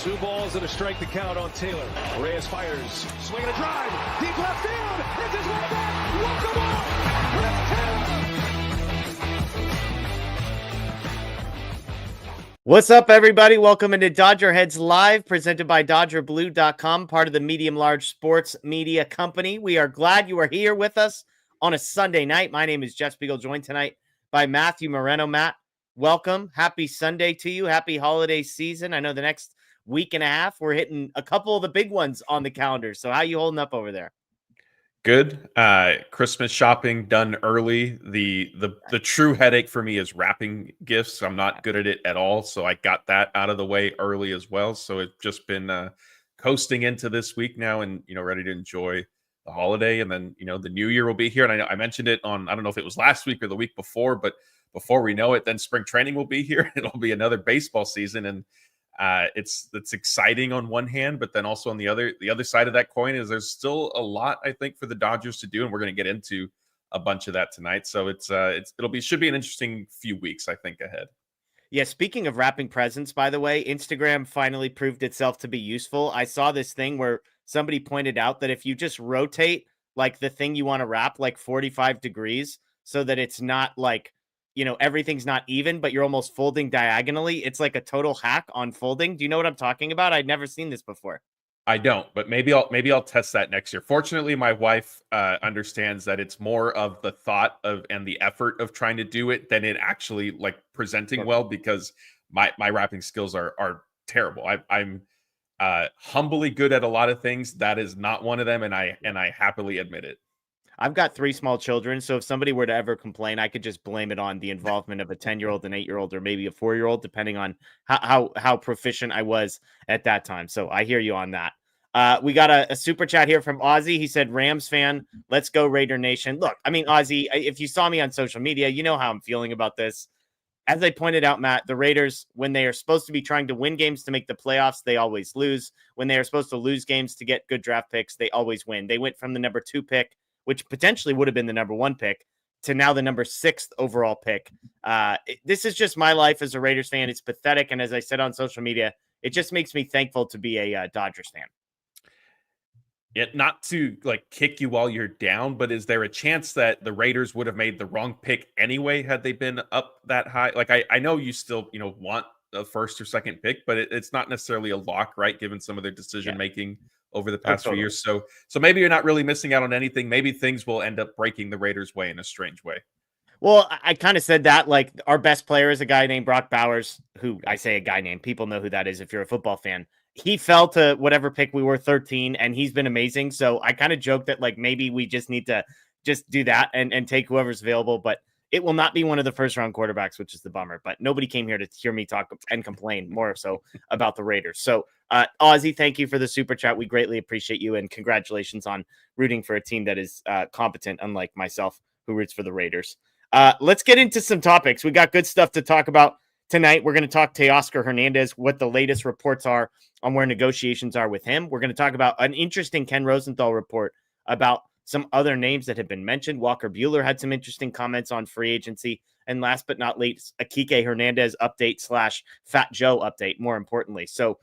Two balls and a strike to count on Taylor. Reyes fires, swinging a drive, deep left field. This is way back. Walk him off. What's up, everybody? Welcome into DodgerHeads Live, presented by DodgerBlue.com, part of the Medium Large Sports Media Company. We are glad you are here with us on a Sunday night. My name is Jeff Spiegel, joined tonight by Matthew Moreno. Matt, welcome. Happy Sunday to you. Happy holiday season. I know the next week and a half, we're hitting a couple of the big ones on the calendar. So how you holding up over there? Good. Christmas shopping done early. The true headache for me is wrapping gifts. I'm not good at it at all. So I got that out of the way early as well. So it's just been coasting into this week now and, ready to enjoy the holiday. And then, the new year will be here. And I know I mentioned it on, I don't know if it was last week or the week before, but before we know it, then spring training will be here. It'll be another baseball season. And it's exciting on one hand, but then also on the other side of that coin is there's still a lot, I think, for the Dodgers to do, and we're going to get into a bunch of that tonight. So should be an interesting few weeks, I think, ahead. Yeah, speaking of wrapping presents, by the way, Instagram finally proved itself to be useful. I saw this thing where somebody pointed out that if you just rotate like the thing you want to wrap like 45 degrees so that it's not like, everything's not even, but you're almost folding diagonally. It's like a total hack on folding. Do you know what I'm talking about? I'd never seen this before. I don't, but maybe I'll test that next year. Fortunately, my wife understands that it's more of the thought of and the effort of trying to do it than it actually like presenting well, because my wrapping skills are terrible. I'm humbly good at a lot of things. That is not one of them, and I happily admit it. I've got 3 small children, so if somebody were to ever complain, I could just blame it on the involvement of a 10-year-old, an 8-year-old, or maybe a 4-year-old, depending on how proficient I was at that time. So I hear you on that. We got a super chat here from Ozzy. He said, Rams fan, let's go Raider Nation. Look, I mean, Ozzy, if you saw me on social media, you know how I'm feeling about this. As I pointed out, Matt, the Raiders, when they are supposed to be trying to win games to make the playoffs, they always lose. When they are supposed to lose games to get good draft picks, they always win. They went from the number 2 pick, which potentially would have been the number 1 pick, to now the number 6th overall pick. This is just my life as a Raiders fan. It's pathetic. And as I said on social media, it just makes me thankful to be a Dodgers fan. Yeah, not to like kick you while you're down, but is there a chance that the Raiders would have made the wrong pick anyway had they been up that high? Like I know you still, want the 1st or 2nd pick, but it's not necessarily a lock, right? Given some of their decision making over the past few years. So maybe you're not really missing out on anything. Maybe things will end up breaking the Raiders' way in a strange way. Well, I kind of said that, like, our best player is a guy named Brock Bowers, who I say a guy named, people know who that is if you're a football fan. He fell to whatever pick we were, 13, and he's been amazing. So I kind of joked that, like, maybe we just need to just do that and take whoever's available, but it will not be one of the first-round quarterbacks, which is the bummer. But nobody came here to hear me talk and complain more so about the Raiders. So, Ozzy, thank you for the super chat. We greatly appreciate you, and congratulations on rooting for a team that is competent, unlike myself, who roots for the Raiders. Let's get into some topics. We got good stuff to talk about tonight. We're going to talk Teoscar Hernandez, what the latest reports are on where negotiations are with him. We're going to talk about an interesting Ken Rosenthal report about some other names that have been mentioned. Walker Buehler had some interesting comments on free agency. And last but not least, a Kiké Hernandez update / Fat Joe update, more importantly. So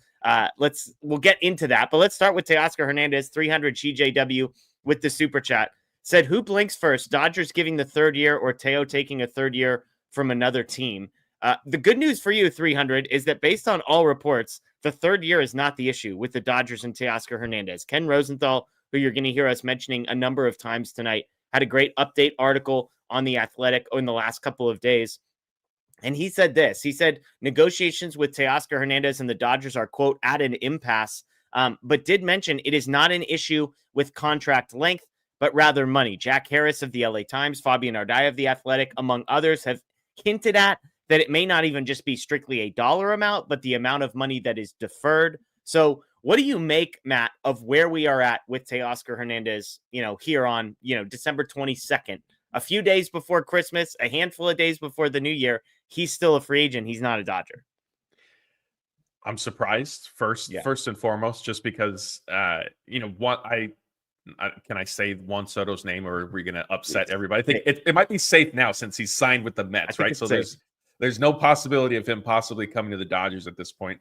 we'll get into that. But let's start with Teoscar Hernandez, 300 GJW with the super chat. Said, who blinks first? Dodgers giving the 3rd year or Teo taking a 3rd year from another team? The good news for you, 300, is that based on all reports, the 3rd year is not the issue with the Dodgers and Teoscar Hernandez. Ken Rosenthal, who you're going to hear us mentioning a number of times tonight, had a great update article on The Athletic in the last couple of days. And he said this. He said, negotiations with Teoscar Hernandez and the Dodgers are, quote, at an impasse, but did mention it is not an issue with contract length, but rather money. Jack Harris of the LA Times, Fabian Ardai of The Athletic, among others, have hinted at that it may not even just be strictly a dollar amount, but the amount of money that is deferred. So what do you make, Matt, of where we are at with Teoscar Hernandez, here on, December 22nd, a few days before Christmas, a handful of days before the new year? He's still a free agent. He's not a Dodger. I'm surprised first and foremost, just because, can I say Juan Soto's name, or are we going to upset everybody? I think it might be safe now since he's signed with the Mets, right? So there's no possibility of him possibly coming to the Dodgers at this point.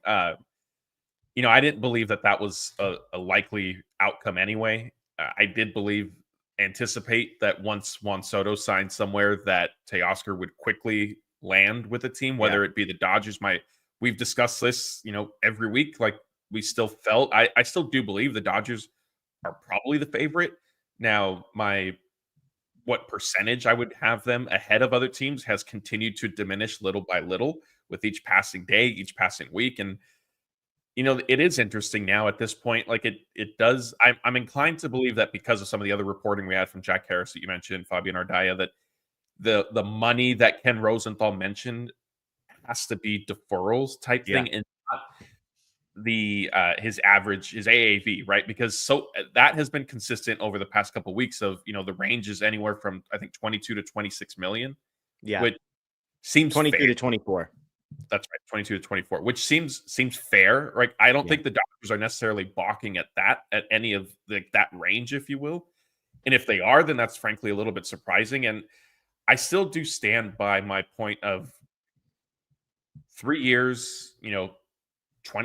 I didn't believe that was a likely outcome anyway. I did anticipate that once Juan Soto signed somewhere that Teoscar would quickly land with a team, whether it be the Dodgers. We've discussed this, every week. Like we still felt, I still do believe the Dodgers are probably the favorite. Now, what percentage I would have them ahead of other teams has continued to diminish little by little with each passing day, each passing week. And it is interesting now at this point. Like it does. I'm inclined to believe that because of some of the other reporting we had from Jack Harris that you mentioned, Fabian Ardaya, that the money that Ken Rosenthal mentioned has to be deferrals type thing, and not the his AAV, right? Because that has been consistent over the past couple of weeks of the range is anywhere from I think 22 to 26 million. Yeah, which seems 22 fair. to 24. That's right, 22 to 24, which seems fair. Right? I don't think the Dodgers are necessarily balking at any of that range, if you will. And if they are, then that's frankly a little bit surprising. And I still do stand by my point of 3 years,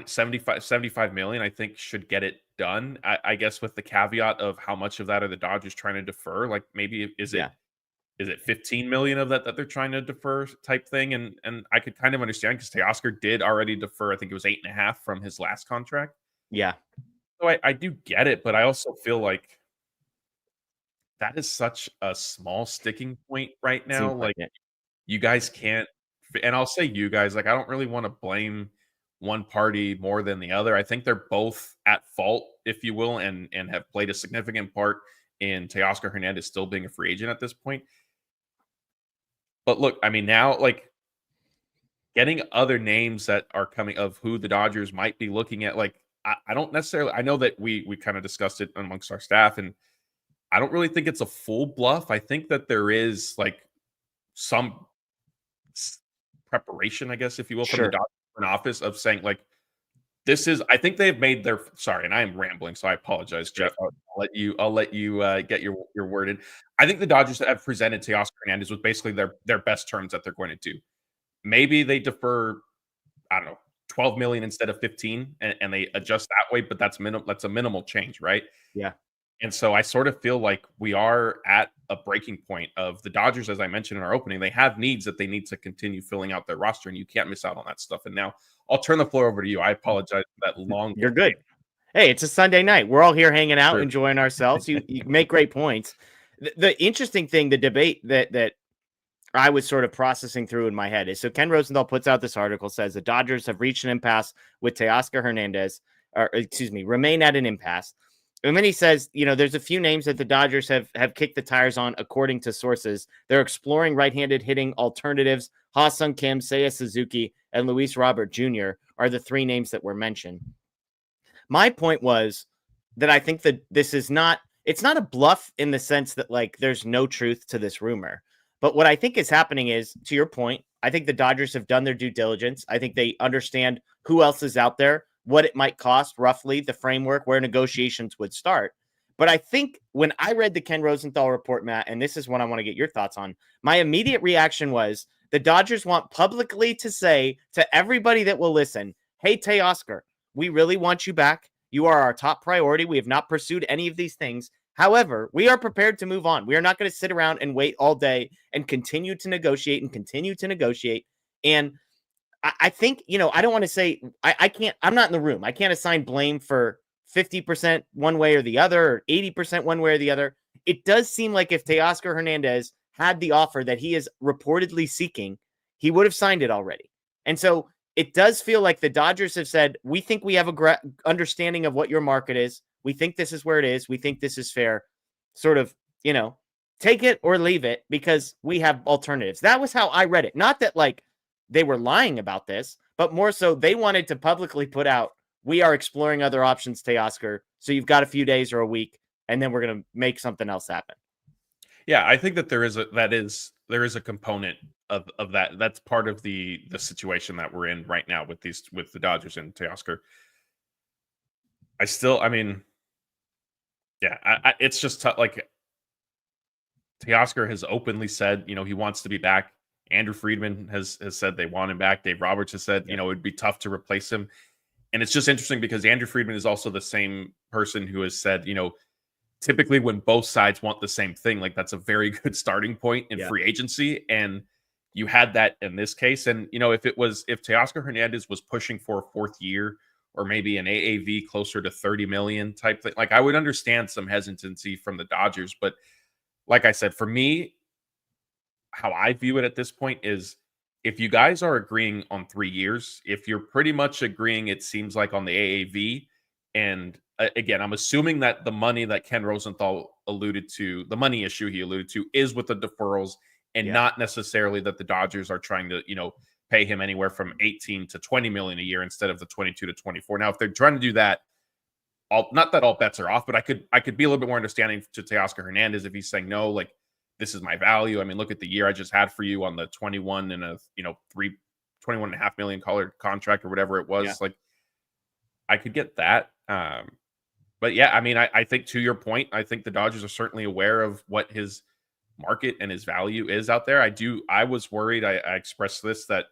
75 million, I think should get it done. I guess with the caveat of how much of that are the Dodgers trying to defer? Like maybe is it 15 million of that they're trying to defer type thing? And I could kind of understand because Teoscar did already defer. I think it was 8.5 from his last contract. Yeah. So I do get it, but I also feel like that is such a small sticking point right now. Like you guys can't, and I'll say you guys, like I don't really want to blame one party more than the other. I think they're both at fault, if you will, and have played a significant part in Teoscar Hernandez still being a free agent at this point. But look, I mean, now like getting other names that are coming of who the Dodgers might be looking at, like I don't necessarily, I know that we kind of discussed it amongst our staff, and I don't really think it's a full bluff. I think that there is like some preparation, I guess, if you will, from the Dodgers office of saying like, this is, I think they've made their, sorry, and I am rambling, so I apologize, Jeff. I'll let you get your word in. I think the Dodgers have presented Teoscar Hernandez with basically their best terms that they're going to do. Maybe they defer, I don't know, 12 million instead of 15, and they adjust that way, but that's a minimal change, right? Yeah. And so I sort of feel like we are at a breaking point of the Dodgers, as I mentioned in our opening. They have needs that they need to continue filling out their roster, and you can't miss out on that stuff. And now I'll turn the floor over to you. I apologize for that long. You're good. Hey, it's a Sunday night. We're all here hanging out, enjoying ourselves. You make great points. The interesting thing, the debate that I was sort of processing through in my head is, so Ken Rosenthal puts out this article, says the Dodgers have reached an impasse with Teoscar Hernandez, remain at an impasse. And then he says, there's a few names that the Dodgers have kicked the tires on, according to sources. They're exploring right-handed hitting alternatives. Ha-Seong Kim, Seiya Suzuki, and Luis Robert Jr. are the three names that were mentioned. My point was that I think that it's not a bluff in the sense that like there's no truth to this rumor. But what I think is happening is, to your point, I think the Dodgers have done their due diligence. I think they understand who else is out there, what it might cost, roughly the framework where negotiations would start. But I think when I read the Ken Rosenthal report, Matt, and this is what I want to get your thoughts on, my immediate reaction was the Dodgers want publicly to say to everybody that will listen, hey, Teoscar, we really want you back. You are our top priority. We have not pursued any of these things. However, we are prepared to move on. We are not going to sit around and wait all day and continue to negotiate and continue to negotiate. And I think, I don't want to say, I can't, I'm not in the room. I can't assign blame for 50% one way or the other, or 80% one way or the other. It does seem like if Teoscar Hernandez had the offer that he is reportedly seeking, he would have signed it already. And so it does feel like the Dodgers have said, we think we have a understanding of what your market is. We think this is where it is. We think this is fair. Sort of, take it or leave it because we have alternatives. That was how I read it. Not that like they were lying about this, but more so they wanted to publicly put out, we are exploring other options, Teoscar. So you've got a few days or a week, and then we're going to make something else happen. Yeah, I think that there is a component of that. That's part of the situation that we're in right now with the Dodgers and Teoscar. It's just tough. Like Teoscar has openly said, he wants to be back. Andrew Friedman has said they want him back. Dave Roberts has said, it would be tough to replace him. And it's just interesting because Andrew Friedman is also the same person who has said, typically when both sides want the same thing, like that's a very good starting point in free agency. And you had that in this case. And, if Teoscar Hernandez was pushing for a fourth year or maybe an AAV closer to 30 million type thing, like I would understand some hesitancy from the Dodgers. But like I said, for me, how I view it at this point is if you guys are agreeing on 3 years, if you're pretty much agreeing, it seems like on the AAV, and again, I'm assuming that the money that Ken Rosenthal alluded to, the money issue he alluded to, is with the deferrals and not necessarily that the Dodgers are trying to, pay him anywhere from 18 to 20 million a year instead of the 22 to 24. Now, if they're trying to do that, not that all bets are off, but I could be a little bit more understanding to Teoscar Hernandez if he's saying, no, like, this is my value. I mean, look at the year I just had for you on the 21 and a, $21.5 million contract or whatever it was. Like, I could get that. But yeah, I mean, I think to your point, I think the Dodgers are certainly aware of what his market and his value is out there. I was worried. I expressed this, that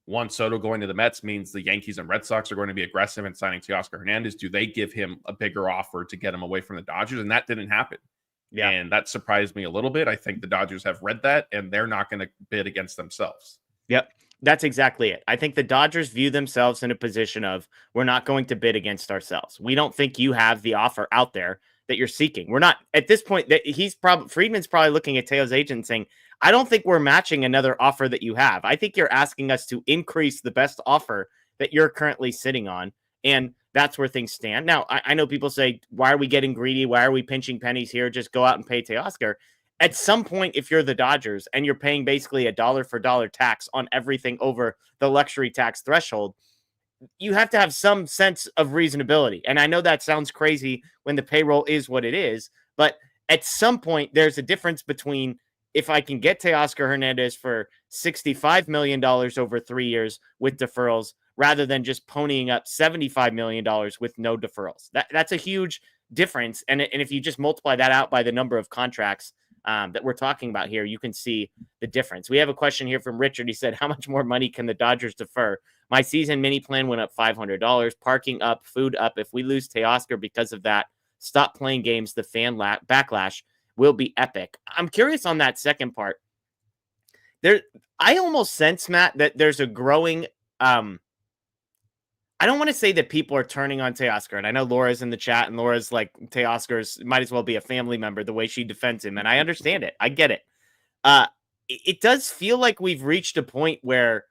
Juan Soto going to the Mets means the Yankees and Red Sox are going to be aggressive in signing Teoscar Hernandez. Do they give him a bigger offer to get him away from the Dodgers? And that didn't happen. Yeah. And that surprised me a little bit. I think the Dodgers have read that and they're not going to bid against themselves. Yep. That's exactly it. I think the Dodgers view themselves in a position of, we're not going to bid against ourselves. We don't think you have the offer out there that you're seeking. We're not at this point. That Friedman's probably looking at Teo's agent and saying, I don't think we're matching another offer that you have. I think you're asking us to increase the best offer that you're currently sitting on. And that's where things stand. Now, I know people say, why are we getting greedy? Why are we pinching pennies here? Just go out and pay Teoscar. At some point, if you're the Dodgers and you're paying basically a dollar for dollar tax on everything over the luxury tax threshold, you have to have some sense of reasonability. And I know that sounds crazy when the payroll is what it is, but at some point, there's a difference between, if I can get Teoscar Hernandez for $65 million over 3 years with deferrals, rather than just ponying up $75 million with no deferrals. That's a huge difference. And if you just multiply that out by the number of contracts that we're talking about here, you can see the difference. We have a question here from Richard. He said, how much more money can the Dodgers defer? My season mini plan went up $500, parking up, food up. If we lose Teoscar because of that, stop playing games. The fan backlash will be epic. I'm curious on that second part. I almost sense, Matt, that there's a growing, I don't want to say that people are turning on Teoscar, and I know Laura's in the chat, and Laura's like, Teoscar's might as well be a family member the way she defends him, and I understand it. I get it. It does feel like we've reached a point where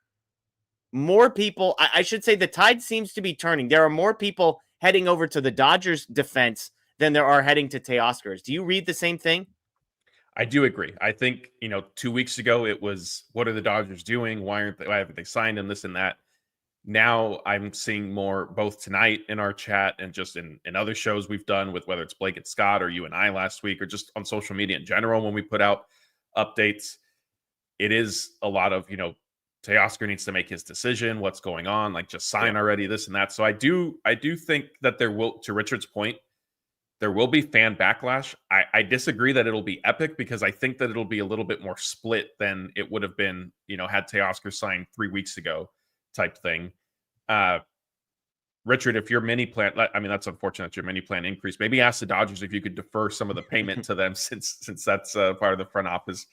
more people, I should say the tide seems to be turning. There are more people heading over to the Dodgers defense than there are heading to Teoscar's. Do you read the same thing? I do agree. I think, 2 weeks ago it was, what are the Dodgers doing? Why haven't they signed him? This and that. Now I'm seeing more both tonight in our chat and just in other shows we've done with, whether it's Blake and Scott or you and I last week, or just on social media in general when we put out updates. It is a lot of, Teoscar needs to make his decision. What's going on? Like, just sign already, this and that. So I do think that there will, to Richard's point, there will be fan backlash. I disagree that it'll be epic, because I think that it'll be a little bit more split than it would have been, had Teoscar signed 3 weeks ago type thing. Richard, if your mini plan, I mean, that's unfortunate your mini plan increased. Maybe ask the Dodgers if you could defer some of the payment to them since that's part of the front office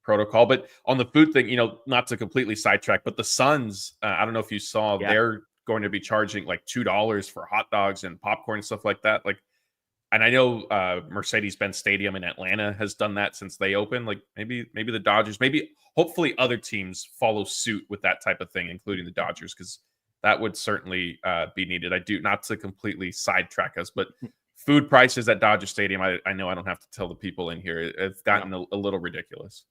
protocol. But on the food thing, not to completely sidetrack, but the Suns, I don't know if you saw, they're going to be charging like $2 for hot dogs and popcorn and stuff like that. Like, and I know Mercedes-Benz Stadium in Atlanta has done that since they opened. Like, maybe the Dodgers, hopefully other teams follow suit with that type of thing, including the Dodgers, because that would certainly be needed. I do, not to completely sidetrack us, but food prices at Dodger Stadium, I know I don't have to tell the people in here, it's gotten a little ridiculous.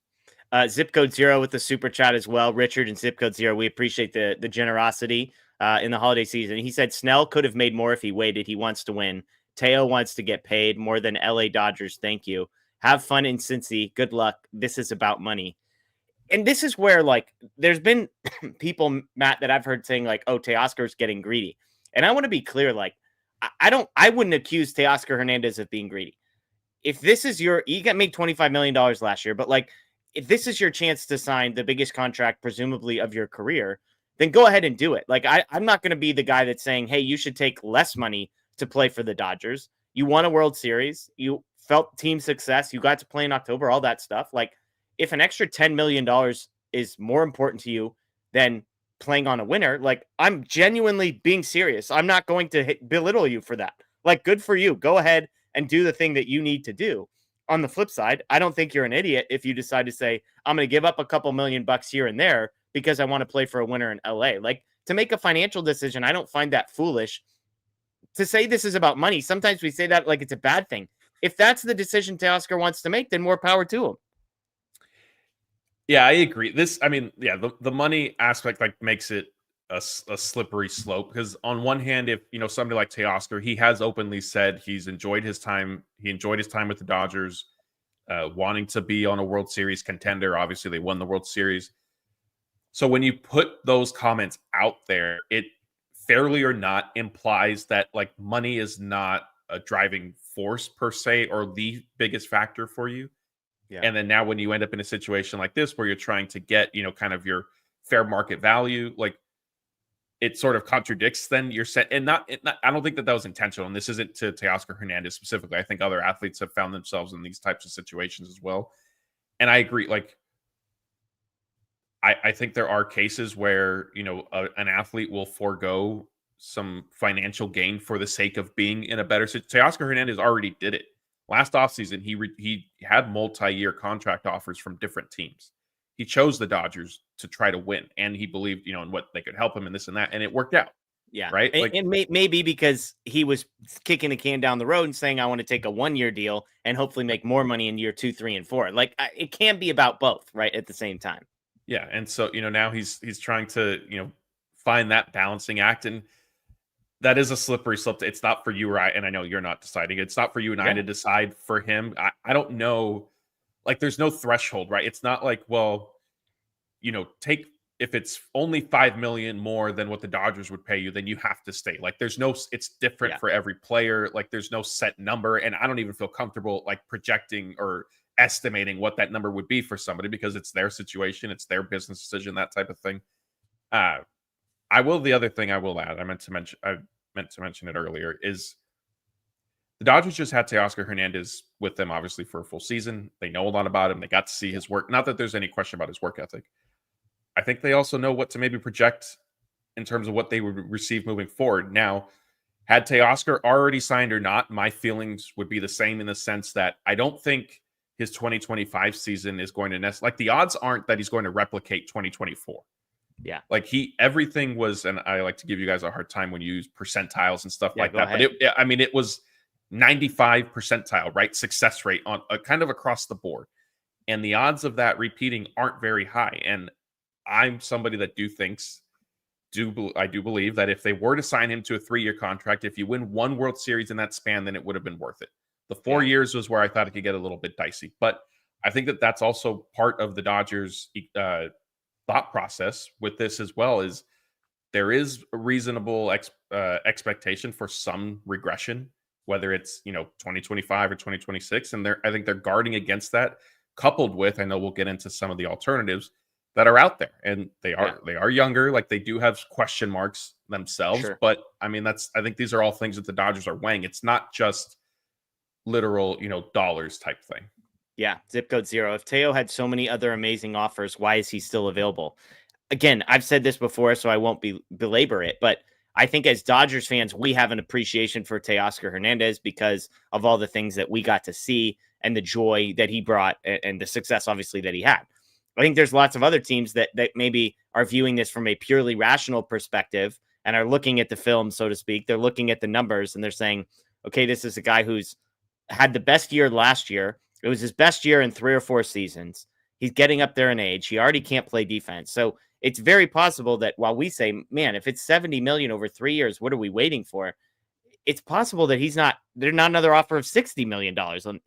Zip Code Zero with the super chat as well. Richard and Zip Code Zero, we appreciate the generosity in the holiday season. He said Snell could have made more if he waited. He wants to win. Teo wants to get paid more than LA Dodgers. Thank you. Have fun in Cincy. Good luck. This is about money. And this is where, like, there's been people, Matt, that I've heard saying, like, oh, Teoscar's getting greedy. And I want to be clear, like, I wouldn't accuse Teoscar Hernandez of being greedy. If this is he got made $25 million last year, but like, if this is your chance to sign the biggest contract, presumably of your career, then go ahead and do it. Like, I'm not going to be the guy that's saying, hey, you should take less money to play for the Dodgers. You won a World Series. You felt team success. You got to play in October, all that stuff. Like, if an extra $10 million is more important to you than playing on a winner, like, I'm genuinely being serious. I'm not going to belittle you for that. Like, good for you. Go ahead and do the thing that you need to do. On the flip side, I don't think you're an idiot if you decide to say, I'm going to give up a couple $1,000,000 here and there because I want to play for a winner in LA. Like, to make a financial decision, I don't find that foolish. To say this is about money, sometimes we say that like it's a bad thing. If that's the decision Teoscar wants to make, then more power to him. Yeah, I agree. The money aspect like makes it a slippery slope, because on one hand, if somebody like Teoscar, he has openly said he's enjoyed his time. He enjoyed his time with the Dodgers, wanting to be on a World Series contender. Obviously, they won the World Series. So when you put those comments out there, it fairly or not implies that like money is not a driving force per se, or the biggest factor for you. Yeah. And then now when you end up in a situation like this where you're trying to get, kind of your fair market value, like it sort of contradicts then you're set. And I don't think that was intentional. And this isn't to Teoscar Hernandez specifically. I think other athletes have found themselves in these types of situations as well. And I agree. Like, I think there are cases where, an athlete will forego some financial gain for the sake of being in a better situation. Teoscar Hernandez already did it. Last offseason, he had multi-year contract offers from different teams. He chose the Dodgers to try to win, and he believed, in what they could help him and this and that, and it worked out. Yeah. Right. And maybe because he was kicking the can down the road and saying, I want to take a 1-year deal and hopefully make more money in year 2, 3, and 4. Like, it can be about both, right, at the same time. Yeah. And so, now he's trying to, find that balancing act. And that is a slippery slope. It's not for you or I, and I know you're not deciding. It's not for you and I to decide for him. I don't know. Like, there's no threshold, right? It's not like, well, take, if it's only $5 million more than what the Dodgers would pay you, then you have to stay. Like, it's different for every player. Like, there's no set number. And I don't even feel comfortable like projecting or estimating what that number would be for somebody, because it's their situation, it's their business decision, that type of thing. The other thing I will add, I meant to mention it earlier, is the Dodgers just had Teoscar Hernandez with them, obviously, for a full season. They know a lot about him. They got to see his work. Not that there's any question about his work ethic. I think they also know what to maybe project in terms of what they would receive moving forward. Now, had Teoscar already signed or not, my feelings would be the same, in the sense that I don't think his 2025 season is going to like, the odds aren't that he's going to replicate 2024. Yeah. Like, everything was, and I like to give you guys a hard time when you use percentiles and stuff like that. Ahead. But it was 95 percentile, right? Success rate on kind of across the board. And the odds of that repeating aren't very high. And I'm somebody that I do believe that if they were to sign him to a 3-year contract, if you win one World Series in that span, then it would have been worth it. The 4 years was where I thought it could get a little bit dicey. But I think that that's also part of the Dodgers' thought process with this as well, is there is a reasonable expectation for some regression, whether it's 2025 or 2026, and I think they're guarding against that, coupled with, I know we'll get into some of the alternatives that are out there, and they are younger, like they do have question marks themselves. But I think these are all things that the Dodgers are weighing. It's not just literal dollars type thing. Yeah, zip code 0. If Teo had so many other amazing offers, why is he still available? Again, I've said this before, so I won't belabor it, but I think as Dodgers fans, we have an appreciation for Teoscar Hernandez because of all the things that we got to see and the joy that he brought and the success, obviously, that he had. I think there's lots of other teams that maybe are viewing this from a purely rational perspective and are looking at the film, so to speak. They're looking at the numbers and they're saying, okay, this is a guy who's had the best year last year. It was his best year in 3 or 4 seasons. He's getting up there in age. He already can't play defense. So it's very possible that while we say, man, if it's $70 million over 3 years, what are we waiting for? It's possible that there's not another offer of $60 million.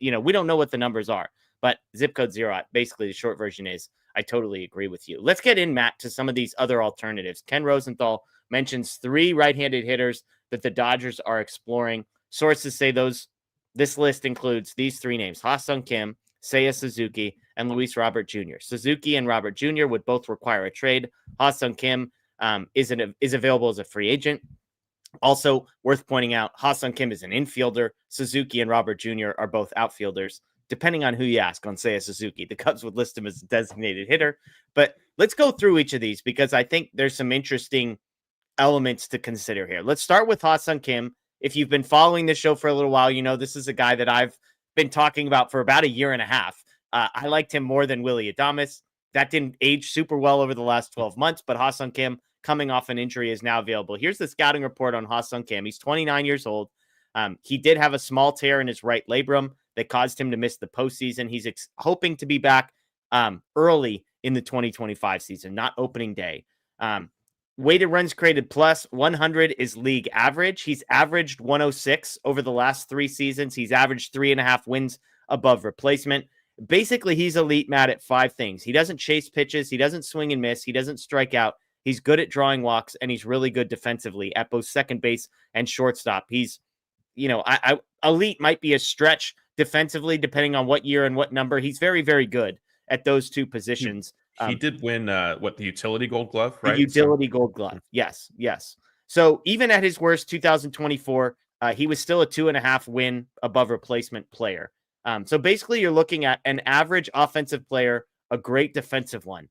We don't know what the numbers are, but zip code 0. Basically, the short version is I totally agree with you. Let's get in, Matt, to some of these other alternatives. Ken Rosenthal mentions 3 right-handed hitters that the Dodgers are exploring. Sources say this list includes these 3 names: Ha-Seong Kim, Seiya Suzuki, and Luis Robert Jr. Suzuki and Robert Jr. would both require a trade. Ha-Seong Kim is available as a free agent. Also worth pointing out, Ha-Seong Kim is an infielder. Suzuki and Robert Jr. are both outfielders. Depending on who you ask on Seiya Suzuki, the Cubs would list him as a designated hitter. But let's go through each of these because I think there's some interesting elements to consider here. Let's start with Ha-Seong Kim. If you've been following this show for a little while, you know this is a guy that I've been talking about for about a year and a half. I liked him more than Willy Adames. That didn't age super well over the last 12 months, but Ha-Seong Kim, coming off an injury, is now available. Here's the scouting report on Ha-Seong Kim. He's 29 years old. He did have a small tear in his right labrum that caused him to miss the postseason. He's hoping to be back early in the 2025 season, not opening day. Weighted runs created plus 100 is league average. He's averaged 106 over the last 3 seasons. He's averaged 3.5 wins above replacement. Basically, he's elite, Matt, at 5 things. He doesn't chase pitches. He doesn't swing and miss. He doesn't strike out. He's good at drawing walks, and he's really good defensively at both second base and shortstop. He's, elite might be a stretch defensively, depending on what year and what number. He's very, very good at those 2 positions. He did win the utility gold glove, right? The utility gold glove. Yes. So even at his worst, 2024, he was still a 2.5 win above replacement player. So basically you're looking at an average offensive player, a great defensive one.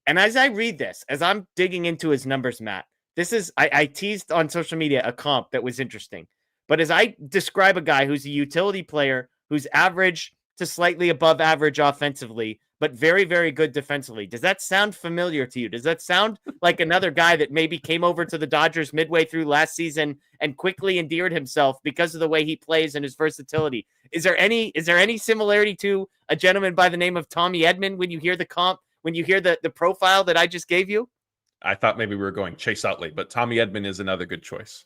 And as I read this, as I'm digging into his numbers, Matt, this is, I teased on social media a comp that was interesting. But as I describe a guy who's a utility player, who's average to slightly above average offensively, but very, very good defensively, does that sound familiar to you? Does that sound like another guy that maybe came over to the Dodgers midway through last season and quickly endeared himself because of the way he plays and his versatility? Is there any similarity to a gentleman by the name of Tommy Edman when you hear the comp, when you hear the profile that I just gave you? I thought maybe we were going Chase Utley, but Tommy Edman is another good choice.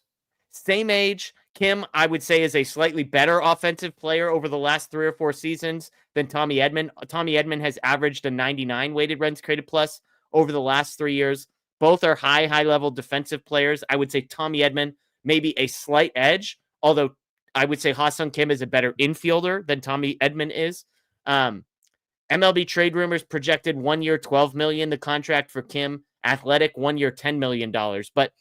Same age. Kim, I would say, is a slightly better offensive player over the last 3 or 4 seasons than Tommy Edman. Tommy Edman has averaged a 99 weighted runs created plus over the last 3 years. Both are high-level defensive players. I would say Tommy Edman maybe a slight edge, although I would say Ha-Seong Kim is a better infielder than Tommy Edman is. MLB trade rumors projected 1 year, $12 million, the contract for Kim. Athletic, 1 year, $10 million. But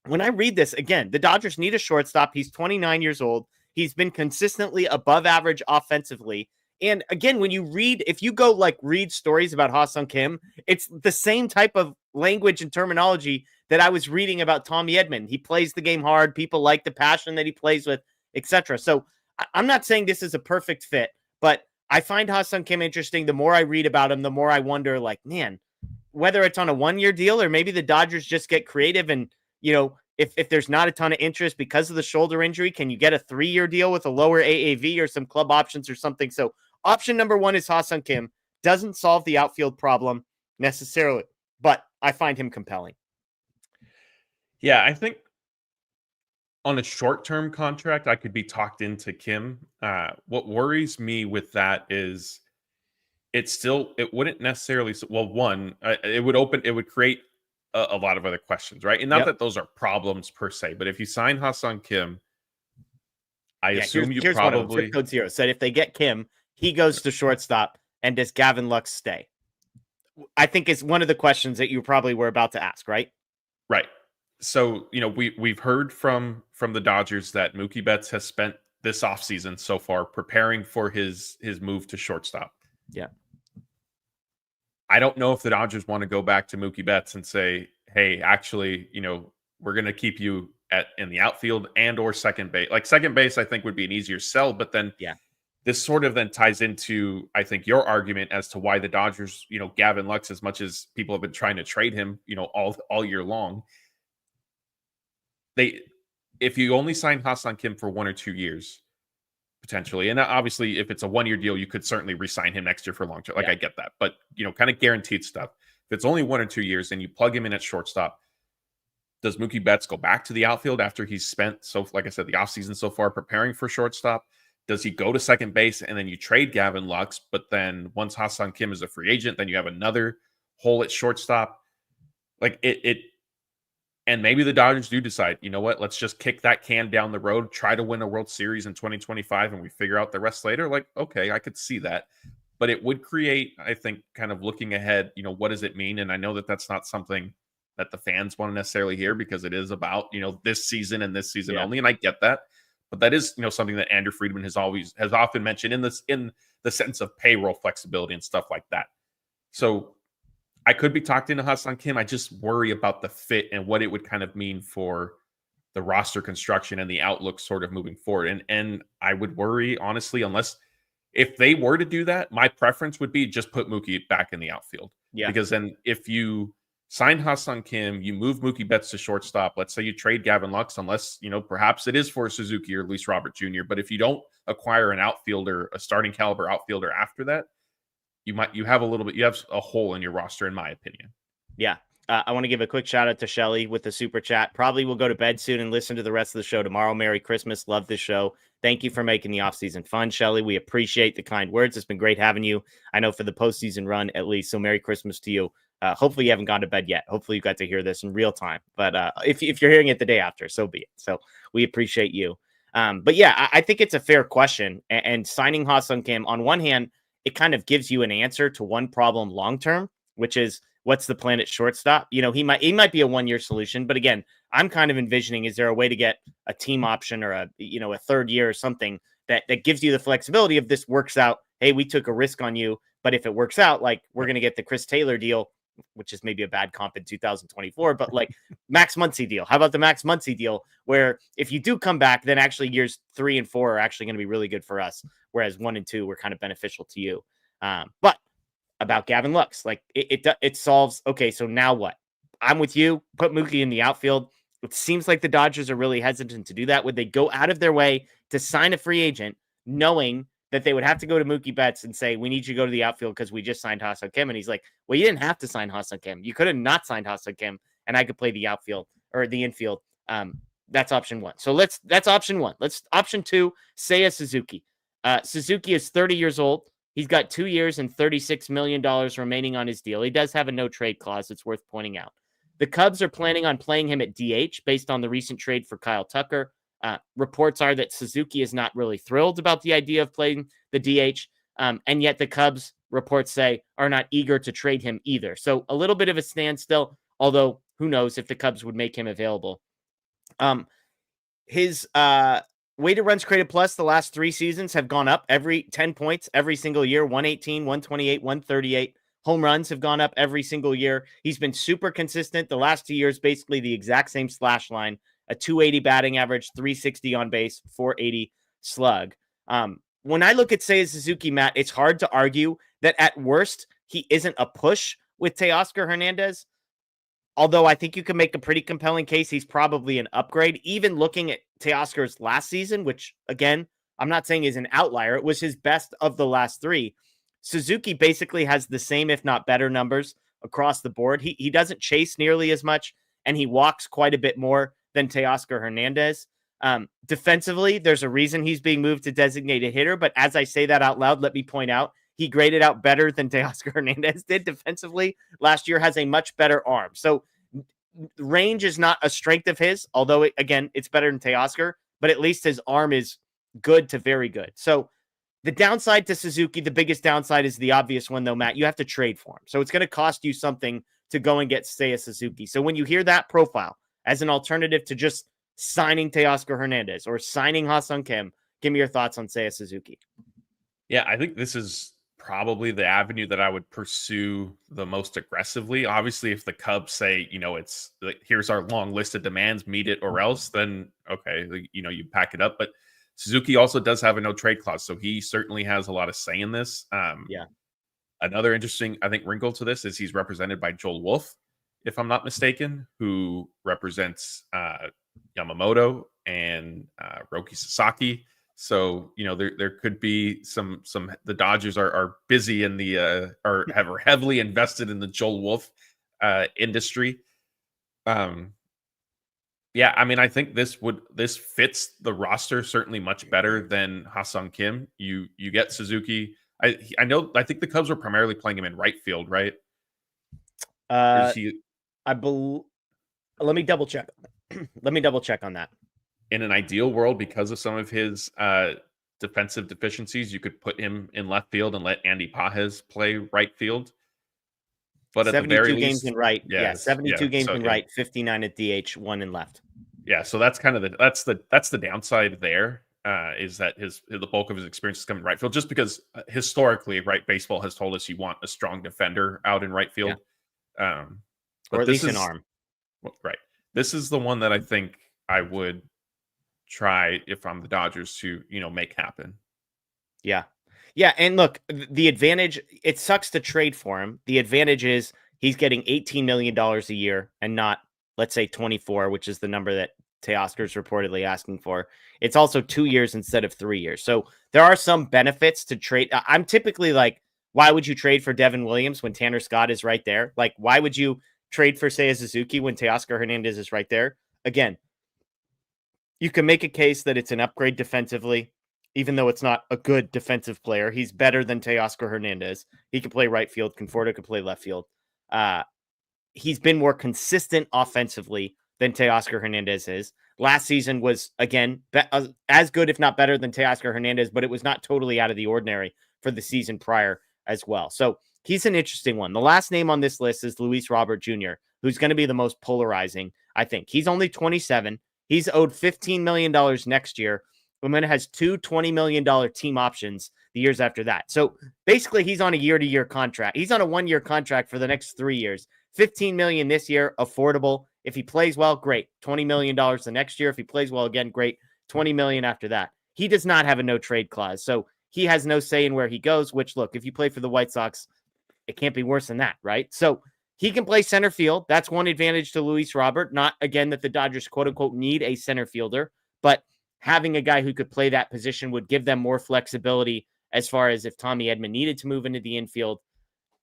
when I read this, again, the Dodgers need a shortstop. He's 29 years old. He's been consistently above average offensively. And again, when you read, if you go read stories about Ha-Seong Kim, it's the same type of language and terminology that I was reading about Tommy Edman. He plays the game hard. People like the passion that he plays with, etc. So I'm not saying this is a perfect fit, but I find Ha-Seong Kim interesting. The more I read about him, the more I wonder, man, whether it's on a 1-year deal or maybe the Dodgers just get creative and, if there's not a ton of interest because of the shoulder injury, can you get a 3-year deal with a lower AAV or some club options or something? So option number 1 is Ha-Seong Kim. Doesn't solve the outfield problem necessarily, but I find him compelling. Yeah, I think on a short-term contract, I could be talked into Kim. What worries me with that is it wouldn't necessarily, it would create a lot of other questions, right? And not that those are problems per se, but if you sign Ha-Seong Kim, I assume you probably... Zip Code Zero said if they get Kim, he goes to shortstop, and does Gavin Lux stay? I think is one of the questions that you probably were about to ask, right? Right. So, we've heard from the Dodgers that Mookie Betts has spent this offseason so far preparing for his move to shortstop. Yeah. I don't know if the Dodgers want to go back to Mookie Betts and say, hey, actually, we're going to keep you in the outfield and or second base. Second base, I think, would be an easier sell. But then this sort of then ties into, I think, your argument as to why the Dodgers, Gavin Lux, as much as people have been trying to trade him, all year long, if you only sign Ha-Seong Kim for 1 or 2 years, potentially, and obviously if it's a 1-year deal, you could certainly re-sign him next year for long term. I get that, but kind of guaranteed stuff. If it's only 1 or 2 years and you plug him in at shortstop, does Mookie Betts go back to the outfield after he's spent, like I said, the offseason so far preparing for shortstop? Does he go to second base and then you trade Gavin Lux, but then once Ha-Seong Kim is a free agent, then you have another hole at shortstop? And maybe the Dodgers do decide, let's just kick that can down the road, try to win a World Series in 2025, and we figure out the rest later. Okay, I could see that. But it would create, I think, kind of looking ahead, what does it mean? And I know that that's not something that the fans want to necessarily hear, because it is about, this season and this season Yeah. only. And I get that, but that is, something that Andrew Friedman has often mentioned in the sense of payroll flexibility and stuff like that. So I could be talked into Ha-Seong Kim. I just worry about the fit and what it would kind of mean for the roster construction and the outlook sort of moving forward. And I would worry, honestly, if they were to do that, my preference would be just put Mookie back in the outfield. Yeah. Because then if you sign Ha-Seong Kim, you move Mookie Betts to shortstop. Let's say you trade Gavin Lux, unless, perhaps it is for Suzuki or at least Robert Jr. But if you don't acquire an outfielder, a starting caliber outfielder after that, you have a hole in your roster, in my opinion. Yeah. I want to give a quick shout out to Shelly with the super chat. Probably will go to bed soon and listen to the rest of the show tomorrow. Merry Christmas. Love this show. Thank you for making the offseason fun, Shelly. We appreciate the kind words. It's been great having you. I know for the postseason run, at least. So Merry Christmas to you. Hopefully you haven't gone to bed yet. Hopefully you got to hear this in real time. But if you're hearing it the day after, so be it. So we appreciate you. But yeah, I think it's a fair question. And signing Ha-Seong Kim, on one hand, it kind of gives you an answer to one problem long-term, which is, what's the plan at shortstop? He might be a one-year solution, but again, I'm kind of envisioning, is there a way to get a team option or a third year or something that gives you the flexibility if this works out? Hey, we took a risk on you, but if it works out, like we're going to get the Chris Taylor deal, which is maybe a bad comp in 2024, but like Max Muncy deal. How about the Max Muncy deal, where if you do come back, then actually years 3 and 4 are actually going to be really good for us, whereas 1 and 2 were kind of beneficial to you. But about Gavin Lux, like it solves. Okay, so now what? I'm with you. Put Mookie in the outfield. It seems like the Dodgers are really hesitant to do that. Would they go out of their way to sign a free agent, knowing that they would have to go to Mookie Betts and say, we need you to go to the outfield because we just signed Ha-Seong Kim? And he's like, well, you didn't have to sign Ha-Seong Kim. You could have not signed Ha-Seong Kim, and I could play the outfield or the infield. That's option one. So that's option one. Option two, Seiya Suzuki. Suzuki is 30 years old. He's got 2 years and $36 million remaining on his deal. He does have a no trade clause. It's worth pointing out. The Cubs are planning on playing him at DH based on the recent trade for Kyle Tucker. Reports are that Suzuki is not really thrilled about the idea of playing the DH. And yet the Cubs, reports say, are not eager to trade him either. So a little bit of a standstill, although who knows if the Cubs would make him available. His weighted runs created plus the last 3 seasons have gone up every 10 points every single year. 118, 128, 138. Home runs have gone up every single year. He's been super consistent. The last 2 years, basically the exact same slash line, a 280 batting average, 360 on base, 480 slug. When I look at Seiya Suzuki, Matt, it's hard to argue that at worst, he isn't a push with Teoscar Hernandez. Although I think you can make a pretty compelling case he's probably an upgrade. Even looking at Teoscar's last season, which, again, I'm not saying is an outlier. It was his best of the last 3. Suzuki basically has the same, if not better, numbers across the board. He doesn't chase nearly as much, and he walks quite a bit more than Teoscar Hernandez. Defensively, there's a reason he's being moved to designated hitter, but as I say that out loud, let me point out, he graded out better than Teoscar Hernandez did defensively last year, has a much better arm. So range is not a strength of his, although, it's better than Teoscar, but at least his arm is good to very good. So the downside to Suzuki, the biggest downside is the obvious one, though, Matt. You have to trade for him. So it's going to cost you something to go and get Seiya Suzuki. So when you hear that profile as an alternative to just signing Teoscar Hernandez or signing Ha-Seong Kim, give me your thoughts on Seiya Suzuki. Yeah, I think this is probably the avenue that I would pursue the most aggressively. Obviously, if the Cubs say, it's like, here's our long list of demands, meet it or else, then okay, you pack it up. But Suzuki also does have a no trade clause, so he certainly has a lot of say in this. Yeah. Another interesting, I think, wrinkle to this is he's represented by Joel Wolfe, if I'm not mistaken, who represents Yamamoto and Roki Sasaki. So, there could be some the Dodgers are busy in the are heavily invested in the Joel Wolfe industry. Yeah, I mean, I think this fits the roster certainly much better than Ha-Seong Kim. You get Suzuki. I think the Cubs were primarily playing him in right field, right? Let me double check. Let me double check on that. In an ideal world, because of some of his defensive deficiencies, you could put him in left field and let Andy Pages play right field. but at the 72 very games least, in right. Yeah, yes, 72 games so in right, 59 at DH, 1 in left. yeah, so that's kind of the downside there. Is that the bulk of his experience is coming right field, just because historically, right, baseball has told us you want a strong defender out in right field, Or but at this least an is arm. right. This is the one that I think I would try if I'm the Dodgers to make happen. Yeah. Yeah. And look, the advantage, it sucks to trade for him. The advantage is he's getting $18 million a year and not, let's say, 24, which is the number that Teoscar's reportedly asking for. It's also 2 years instead of 3 years. So there are some benefits to trade. I'm typically like, why would you trade for Devin Williams when Tanner Scott is right there? Like, why would you trade for Seiya Suzuki when Teoscar Hernandez is right there? Again, you can make a case that it's an upgrade defensively, even though it's not a good defensive player. He's better than Teoscar Hernandez. He can play right field. Conforto can play left field. He's been more consistent offensively than Teoscar Hernandez is. Last season was, again, as good, if not better, than Teoscar Hernandez, but it was not totally out of the ordinary for the season prior as well. So he's an interesting one. The last name on this list is Luis Robert Jr., who's going to be the most polarizing, I think. He's only 27. He's owed $15 million next year, and then has two $20 million team options the years after that. So basically, he's on a year-to-year contract. He's on a 1-year contract for the next 3 years. $15 million this year, affordable. If he plays well, great. $20 million the next year. If he plays well again, great. $20 million after that. He does not have a no-trade clause, so he has no say in where he goes, which, look, if you play for the White Sox, it can't be worse than that, right? So he can play center field. That's one advantage to Luis Robert. Not, again, that the Dodgers, quote-unquote, need a center fielder, but having a guy who could play that position would give them more flexibility as far as if Tommy Edman needed to move into the infield.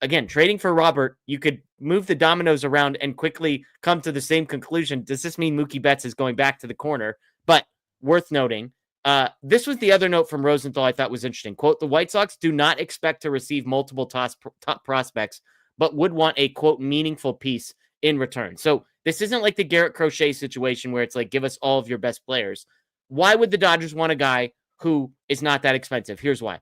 Again, trading for Robert, you could move the dominoes around and quickly come to the same conclusion. Does this mean Mookie Betts is going back to the corner? But worth noting, this was the other note from Rosenthal I thought was interesting. Quote, the White Sox do not expect to receive multiple top prospects, but would want a, quote, meaningful piece in return. So this isn't like the Garrett Crochet situation where it's like, give us all of your best players. Why would the Dodgers want a guy who is not that expensive? Here's why.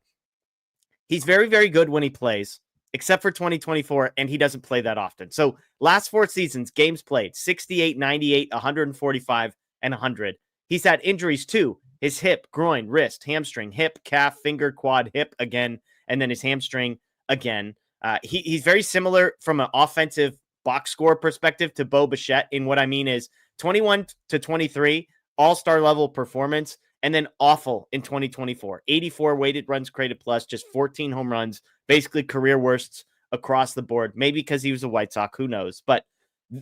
He's very, very good when he plays, except for 2024, and he doesn't play that often. So last 4 seasons, games played, 68, 98, 145, and 100. He's had injuries too. His hip, groin, wrist, hamstring, hip, calf, finger, quad, hip again, and then his hamstring again. He's very similar from an offensive box score perspective to Bo Bichette. In what I mean is 21 to 23, all-star level performance, and then awful in 2024. 84 weighted runs created plus, just 14 home runs, basically career worsts across the board. Maybe because he was a White Sox, who knows? But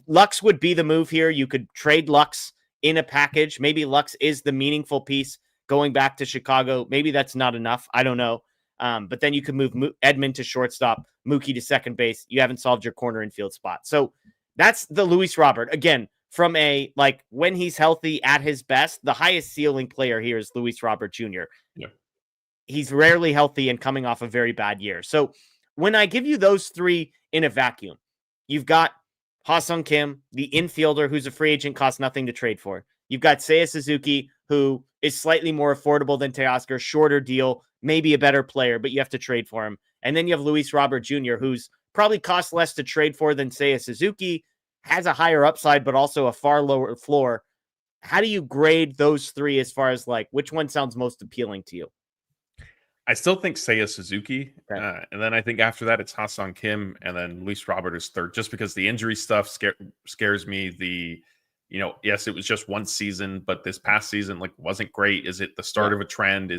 Lux would be the move here. You could trade Lux in a package. Maybe Lux is the meaningful piece going back to Chicago. Maybe that's not enough. I don't know. But then you could move Edman to shortstop, Mookie to second base. You haven't solved your corner infield spot. So that's the Luis Robert. Again, from a, like, when he's healthy at his best, the highest ceiling player here is Luis Robert Jr. Yeah. He's rarely healthy and coming off a very bad year. So when I give you those three in a vacuum, you've got Ha-Seong Kim, the infielder who's a free agent, costs nothing to trade for. You've got Seiya Suzuki, who is slightly more affordable than Teoscar, shorter deal, maybe a better player, but you have to trade for him. And then you have Luis Robert Jr., who's probably costs less to trade for than Seiya Suzuki, has a higher upside, but also a far lower floor. How do you grade those three as far as, like, which one sounds most appealing to you? I still think Seiya Suzuki. Okay. And then I think after that, it's Ha-Seong Kim. And then Luis Robert is third, just because the injury stuff scares me. Yes, it was just one season, but this past season, like, wasn't great. Is it the start of a trend?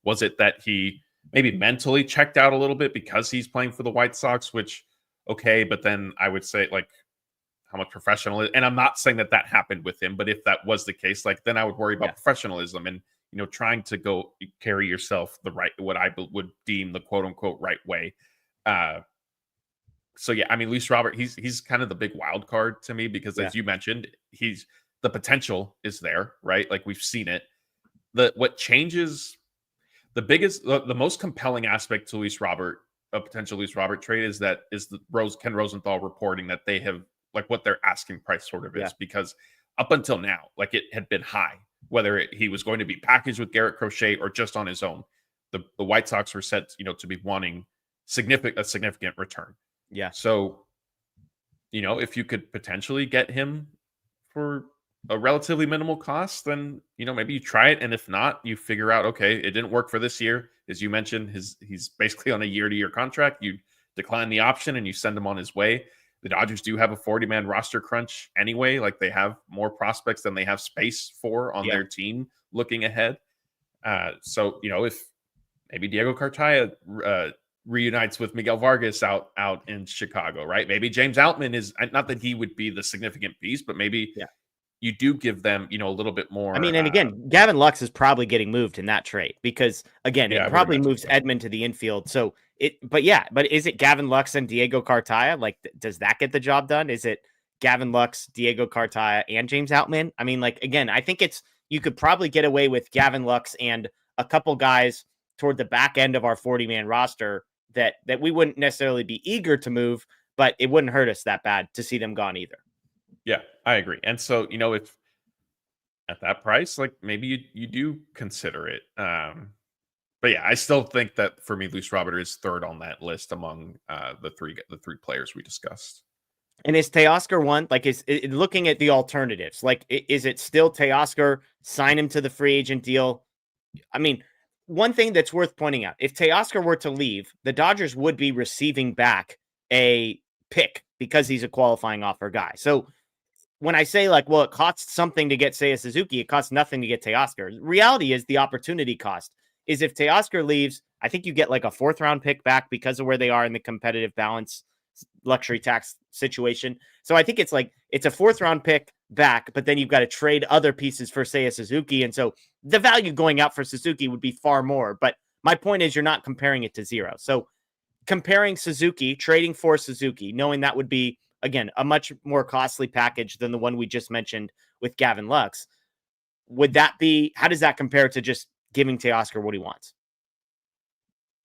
Was it that he maybe mentally checked out a little bit because he's playing for the White Sox, which, okay. But then I would say, like, how much professional, and I'm not saying that happened with him, but if that was the case, like, then I would worry about professionalism and, trying to go carry yourself the right, what I would deem the quote unquote right way. So yeah, I mean, Luis Robert, he's kind of the big wild card to me because, as you mentioned, the potential is there, right? Like, we've seen it. What changes the most compelling aspect to Luis Robert, a potential Luis Robert trade, is Ken Rosenthal reporting that they have, like, what their asking price sort of is, because up until now, like, it had been high, whether he was going to be packaged with Garrett Crochet or just on his own. The White Sox were set, to be wanting a significant return. Yeah. So if you could potentially get him for a relatively minimal cost, then maybe you try it, and if not, you figure out, okay, it didn't work for this year. As you mentioned, he's basically on a year-to-year contract. You decline the option and you send him on his way. The Dodgers do have a 40-man roster crunch anyway. Like, they have more prospects than they have space for on their team looking ahead. So if maybe Diego Cartaya reunites with Miguel Vargas out in Chicago, right? Maybe James Outman is, not that he would be the significant piece, but maybe you do give them, a little bit more. I mean, and again, Gavin Lux is probably getting moved in that trade because, again, it probably moves Edman to the infield. So but is it Gavin Lux and Diego Cartaya? Like, does that get the job done? Is it Gavin Lux, Diego Cartaya, and James Outman? I mean, like, again, I think you could probably get away with Gavin Lux and a couple guys toward the back end of our 40-man roster that we wouldn't necessarily be eager to move, but it wouldn't hurt us that bad to see them gone either. Yeah, I agree. And so, if at that price, like, maybe you do consider it. But yeah, I still think that for me, Luis Robert is third on that list among the three players we discussed. And is Teoscar one? Like, is looking at the alternatives, like, is it still Teoscar, sign him to the free agent deal? I mean, one thing that's worth pointing out, if Teoscar were to leave, the Dodgers would be receiving back a pick because he's a qualifying offer guy. So when I say, like, well, it costs something to get Seiya Suzuki, it costs nothing to get Teoscar. Reality is the opportunity cost is if Teoscar leaves, I think you get like a 4th round pick back because of where they are in the competitive balance luxury tax situation. So I think it's a 4th round pick back, but then you've got to trade other pieces for Seiya Suzuki. And so the value going out for Suzuki would be far more. But my point is, you're not comparing it to zero. So comparing Suzuki, trading for Suzuki, knowing that would be, again, a much more costly package than the one we just mentioned with Gavin Lux. How does that compare to just giving Teoscar what he wants?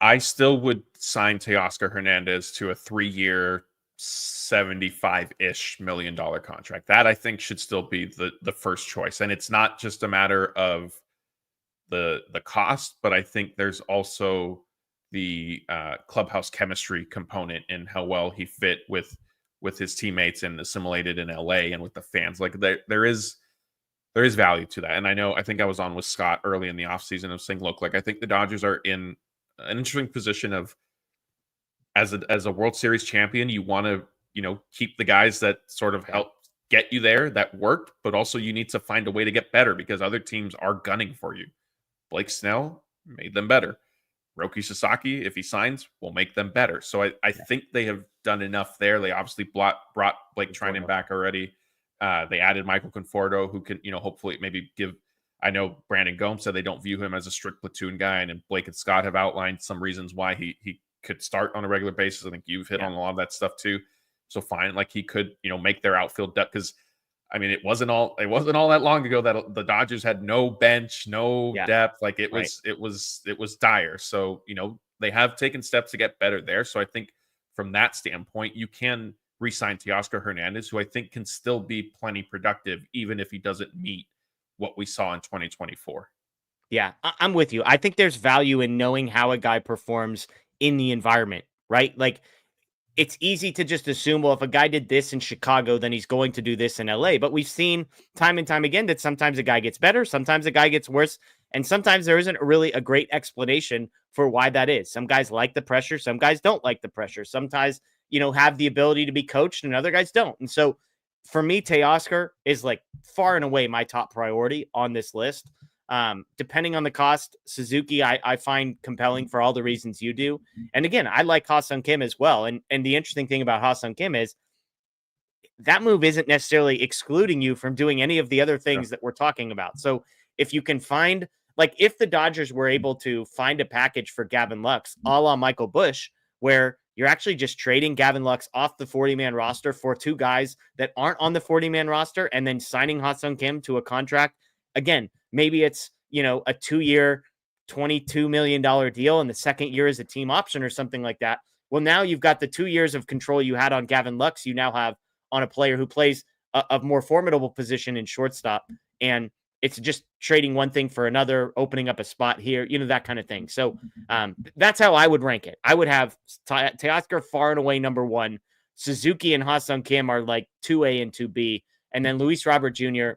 I still would sign Teoscar Hernandez to a 3-year, $75-ish million contract. That, I think, should still be the first choice. And it's not just a matter of the cost, but I think there's also the clubhouse chemistry component in how well he fit with his teammates and assimilated in LA and with the fans. Like, there is value to that. And I think I was on with Scott early in the offseason of saying, look, like, I think the Dodgers are in an interesting position of, as a World Series champion, you want to, keep the guys that sort of help get you there, that worked, but also you need to find a way to get better because other teams are gunning for you. Blake Snell made them better. Roki Sasaki, if he signs, will make them better. So I think they have done enough there. They obviously brought Blake Trinan back already. They added Michael Conforto, who can, hopefully maybe give. I know Brandon Gomes said they don't view him as a strict platoon guy, and Blake and Scott have outlined some reasons why he could start on a regular basis. I think you've hit on a lot of that stuff too. So fine, like, he could, make their outfield depth, because I mean, it wasn't all that long ago that the Dodgers had no bench, no depth. Like, it was dire. So, they have taken steps to get better there. So I think from that standpoint, you can re-sign Teoscar Hernandez, who I think can still be plenty productive, even if he doesn't meet what we saw in 2024. Yeah, I'm with you. I think there's value in knowing how a guy performs in the environment, right? Like, it's easy to just assume, well, if a guy did this in Chicago, then he's going to do this in LA. But we've seen time and time again that sometimes a guy gets better, sometimes a guy gets worse, and sometimes there isn't really a great explanation for why that is. Some guys like the pressure, some guys don't like the pressure. Sometimes, have the ability to be coached and other guys don't. And so for me, Teoscar is, like, far and away my top priority on this list. Depending on the cost, Suzuki, I find compelling for all the reasons you do. And again, I like Ha-Seong Kim as well. And the interesting thing about Ha-Seong Kim is that move isn't necessarily excluding you from doing any of the other things that we're talking about. So if you can find, like, if the Dodgers were able to find a package for Gavin Lux, a la Michael Busch, where you're actually just trading Gavin Lux off the 40-man roster for 2 guys that aren't on the 40-man roster and then signing Ha-Seong Kim to a contract, again, maybe it's, a 2-year, $22 million deal, and the second year is a team option or something like that. Well, now you've got the 2 years of control you had on Gavin Lux, you now have on a player who plays a more formidable position in shortstop. And it's just trading one thing for another, opening up a spot here, that kind of thing. So that's how I would rank it. I would have Teoscar far and away number 1, Suzuki and Ha-Seong Kim are like 2A and 2B. And then Luis Robert Jr.,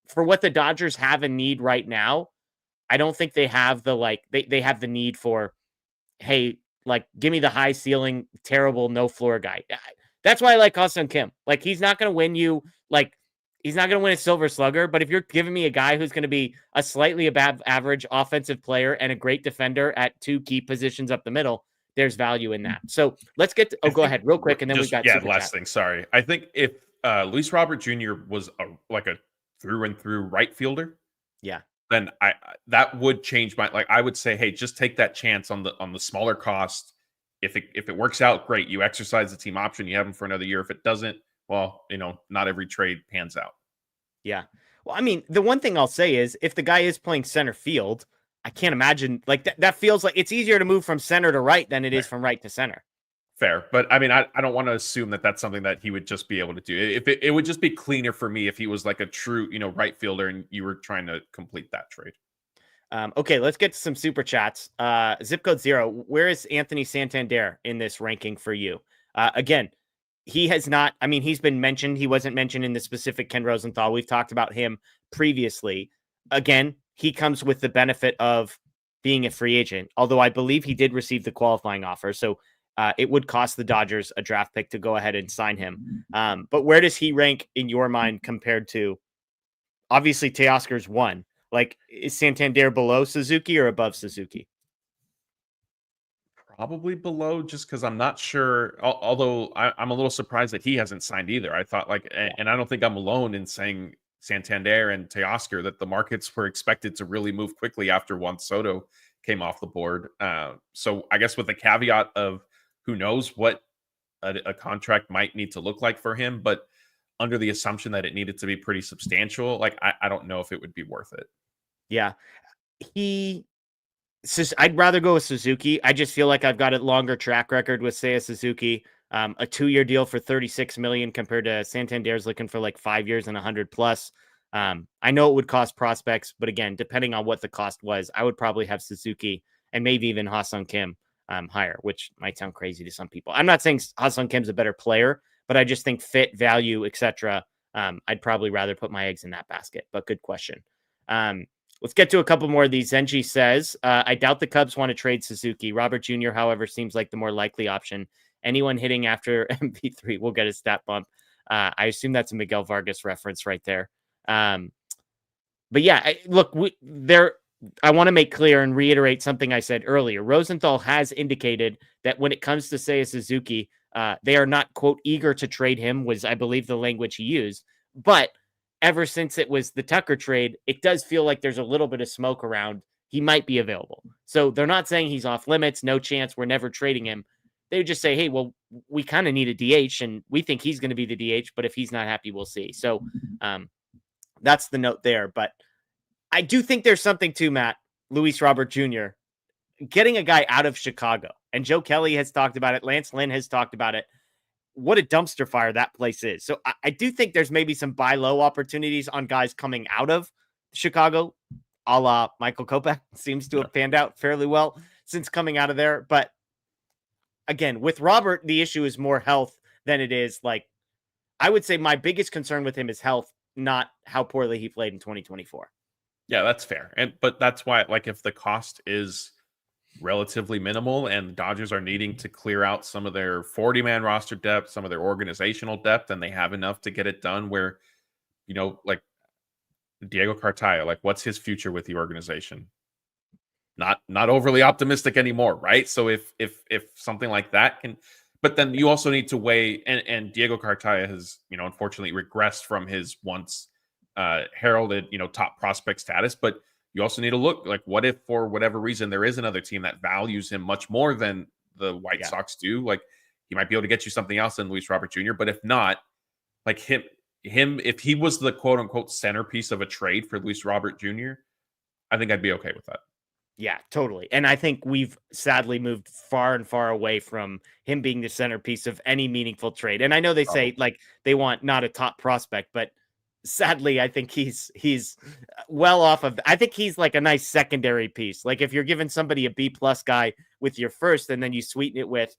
for what the Dodgers have a need right now, I don't think they have the they have the need for, hey, like, give me the high ceiling, terrible, no floor guy. That's why I like Ha-Seong Kim. Like, he's not going to win you, like, he's not going to win a Silver Slugger, but if you're giving me a guy who's going to be a slightly above average offensive player and a great defender at 2 key positions up the middle, there's value in that. So let's get to, go ahead real quick, and then we got Super last thing. Sorry, I think if Luis Robert Jr. was a through and through right fielder, yeah, then that would change my, like, I would say, hey, just take that chance on the smaller cost. If it works out, great. You exercise the team option. You have him for another year. If it doesn't, well, not every trade pans out. Yeah. Well, I mean, the one thing I'll say is if the guy is playing center field, I can't imagine, like, that feels like it's easier to move from center to right than it is from right to center. Fair. But I mean, I don't want to assume that that's something that he would just be able to do. If it would just be cleaner for me if he was like a true, right fielder and you were trying to complete that trade. Okay, let's get to some super chats. Zip code 0. Where is Anthony Santander in this ranking for you? Again, he has not, I mean, he's been mentioned. He wasn't mentioned in the specific Ken Rosenthal. We've talked about him previously. Again, he comes with the benefit of being a free agent, although I believe he did receive the qualifying offer. So it would cost the Dodgers a draft pick to go ahead and sign him. But where does he rank in your mind compared to, obviously, Teoscar's 1? Like, is Santander below Suzuki or above Suzuki? Probably below, just because I'm not sure. Although I'm a little surprised that he hasn't signed either. I thought, and I don't think I'm alone in saying Santander and Teoscar that the markets were expected to really move quickly after Juan Soto came off the board. So I guess with the caveat of who knows what a contract might need to look like for him, but under the assumption that it needed to be pretty substantial, like, I don't know if it would be worth it. Yeah. I'd rather go with Suzuki. I just feel like I've got a longer track record with Seiya Suzuki. A 2-year deal for $36 million compared to Santander's looking for like 5 years and 100 plus. I know it would cost prospects, but again, depending on what the cost was, I would probably have Suzuki and maybe even Ha-Seong Kim higher, which might sound crazy to some people. I'm not saying Ha-Seong Kim's a better player, but I just think fit, value, etc. I'd probably rather put my eggs in that basket. But good question. Let's get to a couple more of these. Zenji says, I doubt the Cubs want to trade Suzuki. Robert Jr., however, seems like the more likely option. Anyone hitting after MP3 will get a stat bump. I assume that's a Miguel Vargas reference right there. But yeah, I want to make clear and reiterate something I said earlier. Rosenthal has indicated that when it comes to Seiya Suzuki, they are not, quote, eager to trade him, was, I believe, the language he used. But ever since it was the Tucker trade, it does feel like there's a little bit of smoke around. He might be available. So they're not saying he's off limits, no chance, we're never trading him. They would just say, hey, well, we kind of need a DH, and we think he's going to be the DH, but if he's not happy, we'll see. So that's the note there. But I do think there's something to, Matt, Luis Robert Jr., getting a guy out of Chicago. And Joe Kelly has talked about it. Lance Lynn has talked about it. What a dumpster fire that place is. So I do think there's maybe some buy low opportunities on guys coming out of Chicago, a la Michael Kopech seems to have panned out fairly well since coming out of there. But again, with Robert, the issue is more health than it is, like, I would say my biggest concern with him is health, not how poorly he played in 2024. Yeah, that's fair. But that's why, like, if the cost is relatively minimal and the Dodgers are needing to clear out some of their 40-man roster depth, some of their organizational depth, and they have enough to get it done where, like Diego Cartaya, like, what's his future with the organization? Not overly optimistic anymore, right? So if something like that can, but then you also need to weigh, and Diego Cartaya has, unfortunately regressed from his once heralded, top prospect status, but you also need to look, like, what if for whatever reason there is another team that values him much more than the White Sox do? Like, he might be able to get you something else than Luis Robert Jr. But if not, like him, if he was the quote unquote centerpiece of a trade for Luis Robert Jr., I think I'd be okay with that. Yeah, totally. And I think we've sadly moved far and far away from him being the centerpiece of any meaningful trade. And I know they say, like, they want not a top prospect, but sadly, I think he's well off of, I think he's like a nice secondary piece. Like, if you're giving somebody a B+ guy with your first, and then you sweeten it with,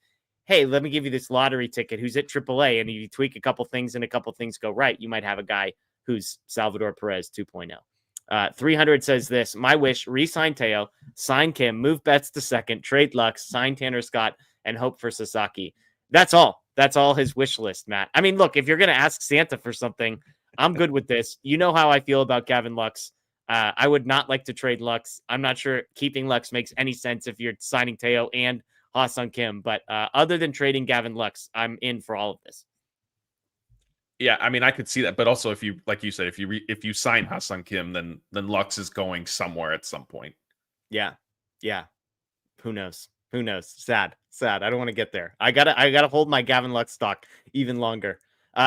hey, let me give you this lottery ticket who's at AAA, and you tweak a couple things and a couple things go right, you might have a guy who's Salvador Perez 2.0. 300 says this: my wish, re-sign Teo, sign Kim, move Betts to second, trade Lux, sign Tanner Scott, and hope for Sasaki. That's all. That's all his wish list, Matt. I mean, look, if you're going to ask Santa for something, I'm good with this. You know how I feel about Gavin Lux. I would not like to trade Lux. I'm not sure keeping Lux makes any sense if you're signing Teo and Ha-Seong Kim. But other than trading Gavin Lux, I'm in for all of this. Yeah, I mean, I could see that, but also if you, like you said, if you sign Ha-Seong Kim, then Lux is going somewhere at some point. Yeah. Who knows? Sad. I don't want to get there. I gotta hold my Gavin Lux stock even longer.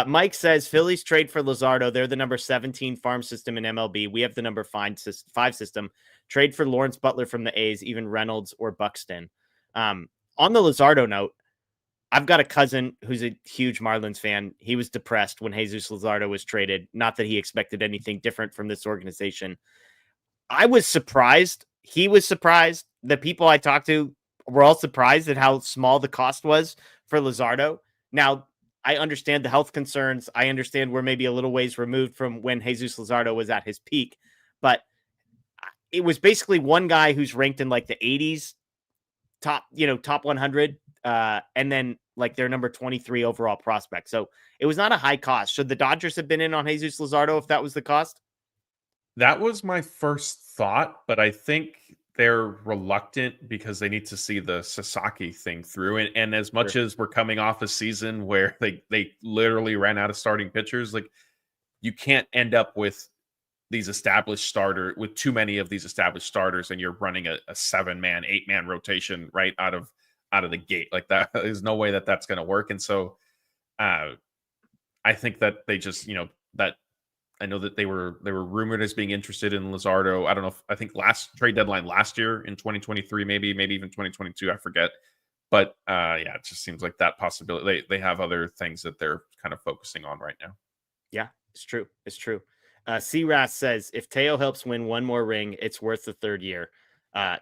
Mike says Phillies trade for Luzardo. They're the number 17 farm system in MLB. We have the number 5 system. Trade for Lawrence Butler from the A's, even Reynolds or Buxton. On the Luzardo note, I've got a cousin who's a huge Marlins fan. He was depressed when Jesus Luzardo was traded. Not that he expected anything different from this organization. I was surprised. He was surprised. The people I talked to were all surprised at how small the cost was for Luzardo. Now, I understand the health concerns. I understand we're maybe a little ways removed from when Jesus Luzardo was at his peak, but it was basically one guy who's ranked in like the 80s, top 100, and then like their number 23 overall prospect. So it was not a high cost. Should the Dodgers have been in on Jesus Luzardo if that was the cost? That was my first thought, but I think they're reluctant because they need to see the Sasaki thing through. And as much as we're coming off a season where they literally ran out of starting pitchers, like you can't end up with too many of these established starters, and you're running a 7-man, 8-man rotation right out of the gate. Like that, there's no way that that's going to work. And so I think that they just, that I know that they were rumored as being interested in Luzardo. I don't know I think last trade deadline last year in 2023, maybe even 2022, I forget. But yeah, it just seems like that possibility. They have other things that they're kind of focusing on right now. Yeah, it's true. C-Ras says, if Teo helps win one more ring, it's worth the third year.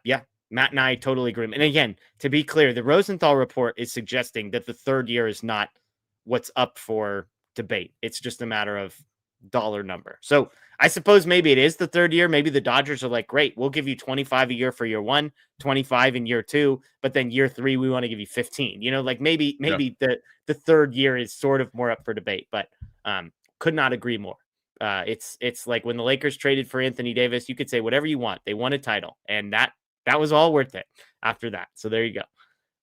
Yeah, Matt and I totally agree. And again, to be clear, the Rosenthal report is suggesting that the third year is not what's up for debate. It's just a matter of dollar number. So I suppose maybe it is the third year. Maybe the Dodgers are like, great, we'll give you 25 a year for year 1, 25 in year 2, but then year 3, we want to give you 15. Like maybe the third year is sort of more up for debate, but could not agree more. It's like when the Lakers traded for Anthony Davis, you could say whatever you want. They won a title, and that was all worth it after that. So there you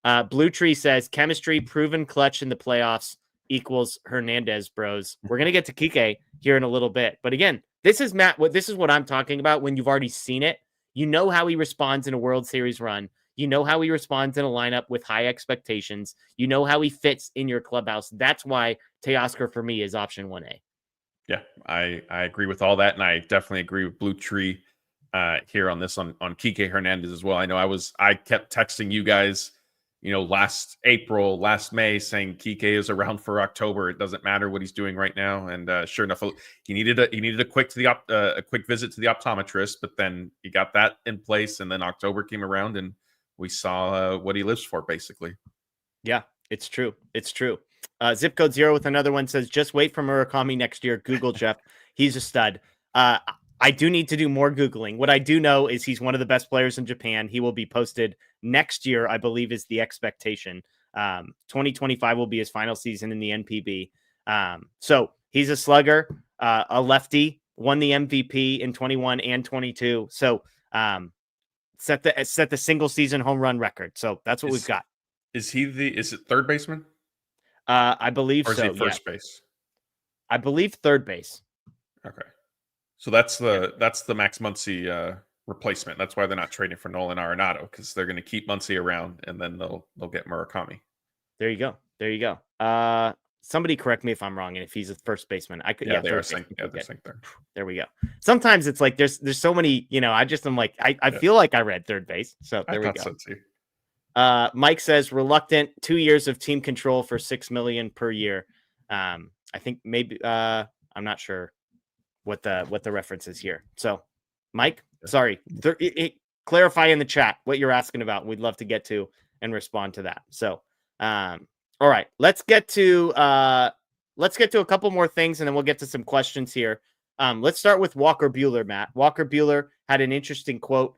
go. Blue Tree says chemistry proven clutch in the playoffs equals Hernandez bros. We're going to get to Kiké here in a little bit. But again, this is what I'm talking about when you've already seen it. You know how he responds in a World Series run. You know how he responds in a lineup with high expectations. You know how he fits in your clubhouse. That's why Teoscar for me is option 1A. Yeah, I agree with all that. And I definitely agree with Blue Tree here on this on Kiké Hernandez as well. I know I kept texting you guys, last May saying Kiké is around for October. It doesn't matter what he's doing right now. And sure enough, he needed a quick visit to the optometrist, but then he got that in place. And then October came around and we saw what he lives for, basically. Yeah, it's true. Zip code 0 with another one says, just wait for Murakami next year. Google Jeff. He's a stud. I do need to do more Googling. What I do know is he's one of the best players in Japan. He will be posted next year, I believe, is the expectation. 2025 will be his final season in the NPB. So he's a slugger, a lefty, won the MVP in 21 and 22. So set the single season home run record. So that's what we've got. Is it third baseman? I believe or is so. He first base? I believe third base. Okay. So that's the Max Muncy replacement. That's why they're not trading for Nolan Arenado, because they're going to keep Muncy around and then they'll get Murakami. There you go. Somebody correct me if I'm wrong, and if he's a first baseman, I could. Yeah, they're saying there. There we go. Sometimes it's like there's so many. I'm like I feel like I read third base. So there we go. So too. Mike says reluctant 2 years of team control for $6 million per year. I think maybe I'm not sure what the reference is here. So, Mike, sorry, clarify in the chat what you're asking about. We'd love to get to and respond to that. So, All right, let's get to a couple more things, and then we'll get to some questions here. Let's start with Walker Buehler, Matt. Walker Buehler had an interesting quote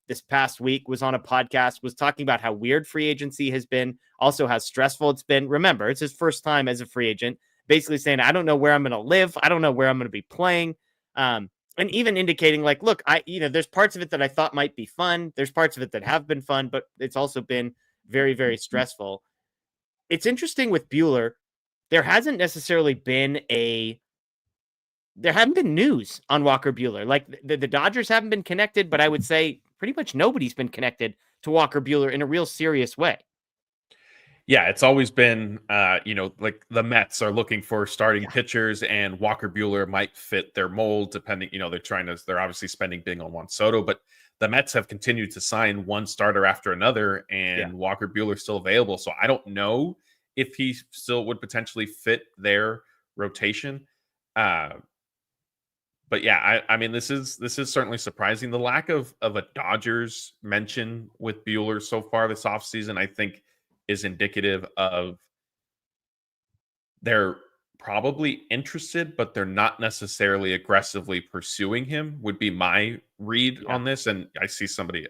this past week, was on a podcast, was talking about how weird free agency has been, also how stressful it's been. Remember, it's his first time as a free agent, basically saying, I don't know where I'm going to live. I don't know where I'm going to be playing. And even indicating like, look, there's parts of it that I thought might be fun. There's parts of it that have been fun, but it's also been very, very stressful. It's interesting with Buehler. There hasn't necessarily been there haven't been news on Walker Buehler. Like the Dodgers haven't been connected, but I would say pretty much nobody's been connected to Walker Buehler in a real serious way. Yeah, it's always been, like the Mets are looking for starting pitchers, and Walker Buehler might fit their mold. Depending, they're obviously spending big on Juan Soto, but the Mets have continued to sign one starter after another, and Walker Buehler's still available. So I don't know if he still would potentially fit their rotation. But yeah, I mean, this is certainly surprising. The lack of a Dodgers mention with Buehler so far this offseason, I think, is indicative of they're probably interested, but they're not necessarily aggressively pursuing him, would be my read on this. And I see somebody